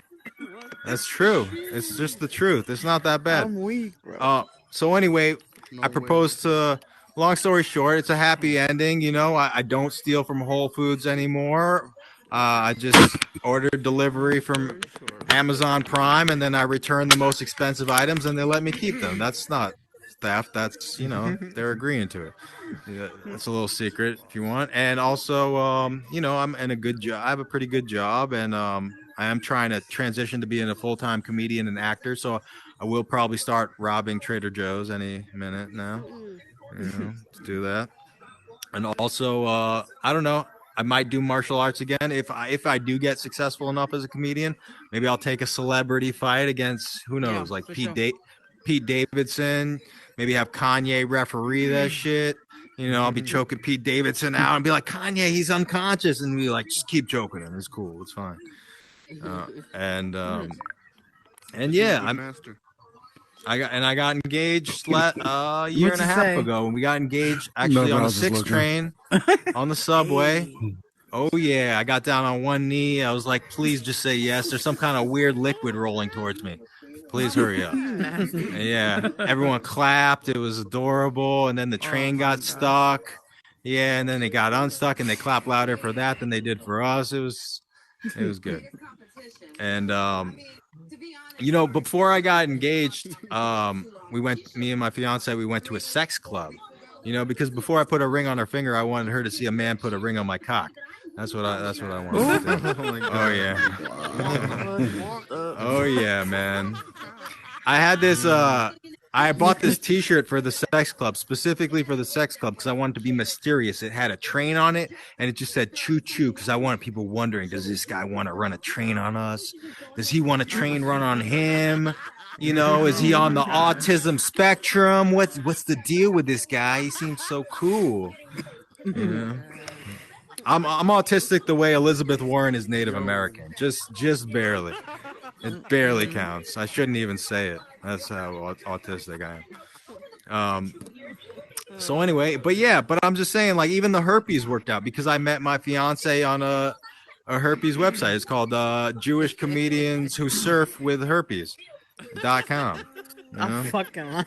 That's true. It's just the truth. It's not that bad. I'm weak, bro. So anyway, I proposed to long story short, it's a happy ending. You know, I don't steal from Whole Foods anymore. I just ordered delivery from Amazon Prime, and then I return the most expensive items, and they let me keep them. That's not theft. That's, you know, they're agreeing to it. Yeah, that's a little secret if you want. And also, you know, I'm in a good job. I have a pretty good job, and I am trying to transition to being a full-time comedian and actor. So I will probably start robbing Trader Joe's any minute now. You know, to do that. And also, I don't know. I might do martial arts again if I do get successful enough as a comedian. Maybe I'll take a celebrity fight against who knows, like Pete Davidson. Maybe have Kanye referee that shit. You know, I'll be choking Pete Davidson out and be like, Kanye, he's unconscious, and be like, just keep choking him. It's cool. It's fine. And yeah, I got engaged a year and a half ago, and we got engaged actually on the 6 train on the subway. Oh yeah, I got down on one knee. I was like, please just say yes. There's some kind of weird liquid rolling towards me. Please hurry up. Yeah, everyone clapped. It was adorable. And then the train got stuck. Yeah, and then they got unstuck, and they clapped louder for that than they did for us. It was good. And you know, before I got engaged, me and my fiance, we went to a sex club. You know, because before I put a ring on her finger, I wanted her to see a man put a ring on my cock. That's what I wanted to do. Oh yeah. Oh yeah, man. I had this I bought this t-shirt for the sex club, specifically for the sex club, because I wanted to be mysterious. It had a train on it, and it just said choo choo, because I wanted people wondering, does this guy want to run a train on us? Does he want a train run on him? You know, is he on the autism spectrum? What's the deal with this guy? He seems so cool. Yeah. I'm autistic the way Elizabeth Warren is Native American. Just barely. It barely counts. I shouldn't even say it. That's how autistic I am. So anyway, but I'm just saying, like, even the herpes worked out because I met my fiance on a herpes website. It's called Jewish Comedians Who Surf with Herpes.com. You know? I'm fucking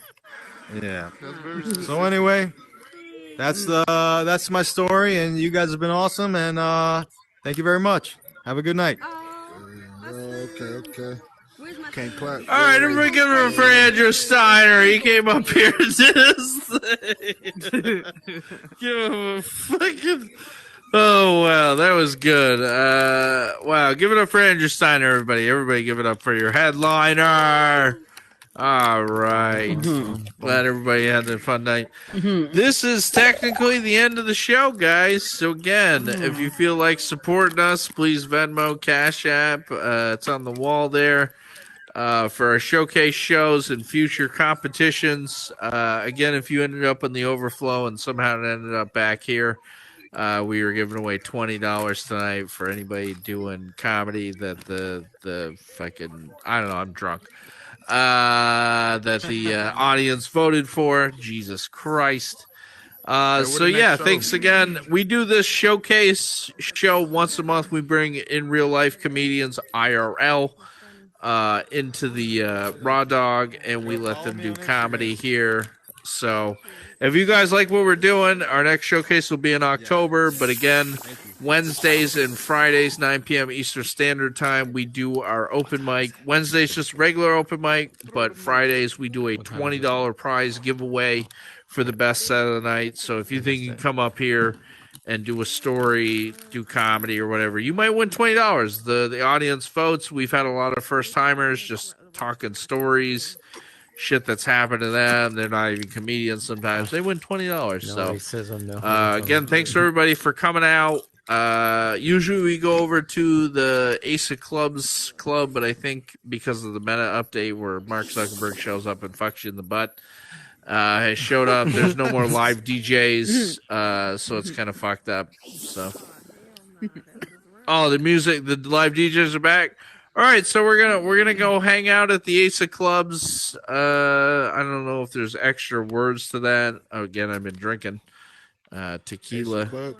yeah. So anyway, that's my story, and you guys have been awesome, and thank you very much. Have a good night. Okay. Can't clap. All right, everybody give it up for Andrew Steiner. He came up here and did his thing. Give him a fucking... Oh, wow, that was good. Wow, give it up for Andrew Steiner, everybody. Everybody give it up for your headliner. All right. Glad everybody had a fun night. This is technically the end of the show, guys. So again, if you feel like supporting us, please Venmo, Cash App. It's on the wall there for our showcase shows and future competitions. Again, if you ended up in the overflow and somehow it ended up back here, we were giving away $20 tonight for anybody doing comedy that the fucking, I don't know, I'm drunk. That the audience voted for. Jesus Christ. So yeah, thanks again. We do this showcase show once a month. We bring in real life comedians IRL into the Raw Dog, and we let them do comedy here. So if you guys like what we're doing, our next showcase will be in October. But again, Wednesdays and Fridays, 9 p.m. Eastern Standard Time, we do our open mic. Wednesdays, just regular open mic. But Fridays, we do a $20 prize giveaway for the best set of the night. So if you think you can come up here and do a story, do comedy or whatever, you might win $20. The audience votes. We've had a lot of first-timers just talking stories. Shit that's happened to them. They're not even comedians sometimes. They win $20. No racism, no again, thanks to everybody for coming out. Usually we go over to the Ace of Clubs club, but I think because of the meta update where Mark Zuckerberg shows up and fucks you in the butt, has showed up. There's no more live DJs, so it's kind of fucked up. So, oh, the live DJs are back. All right, so we're gonna go hang out at the Ace of Clubs. I don't know if there's extra words to that. Oh, again, I've been drinking tequila.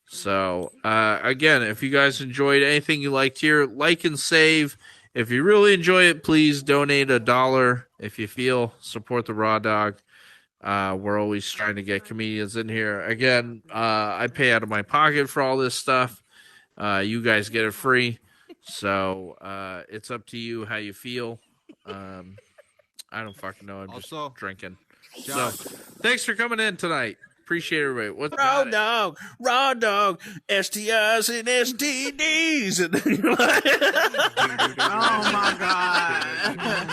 So again, if you guys enjoyed anything you liked here, like and save. If you really enjoy it, please donate $1 if you feel. Support the Raw Dog. We're always trying to get comedians in here. Again, I pay out of my pocket for all this stuff. You guys get it free. So it's up to you how you feel. I don't fucking know. I'm just drinking. So thanks for coming in tonight. Appreciate everybody. What's raw dog, STIs and STDs. Oh my god.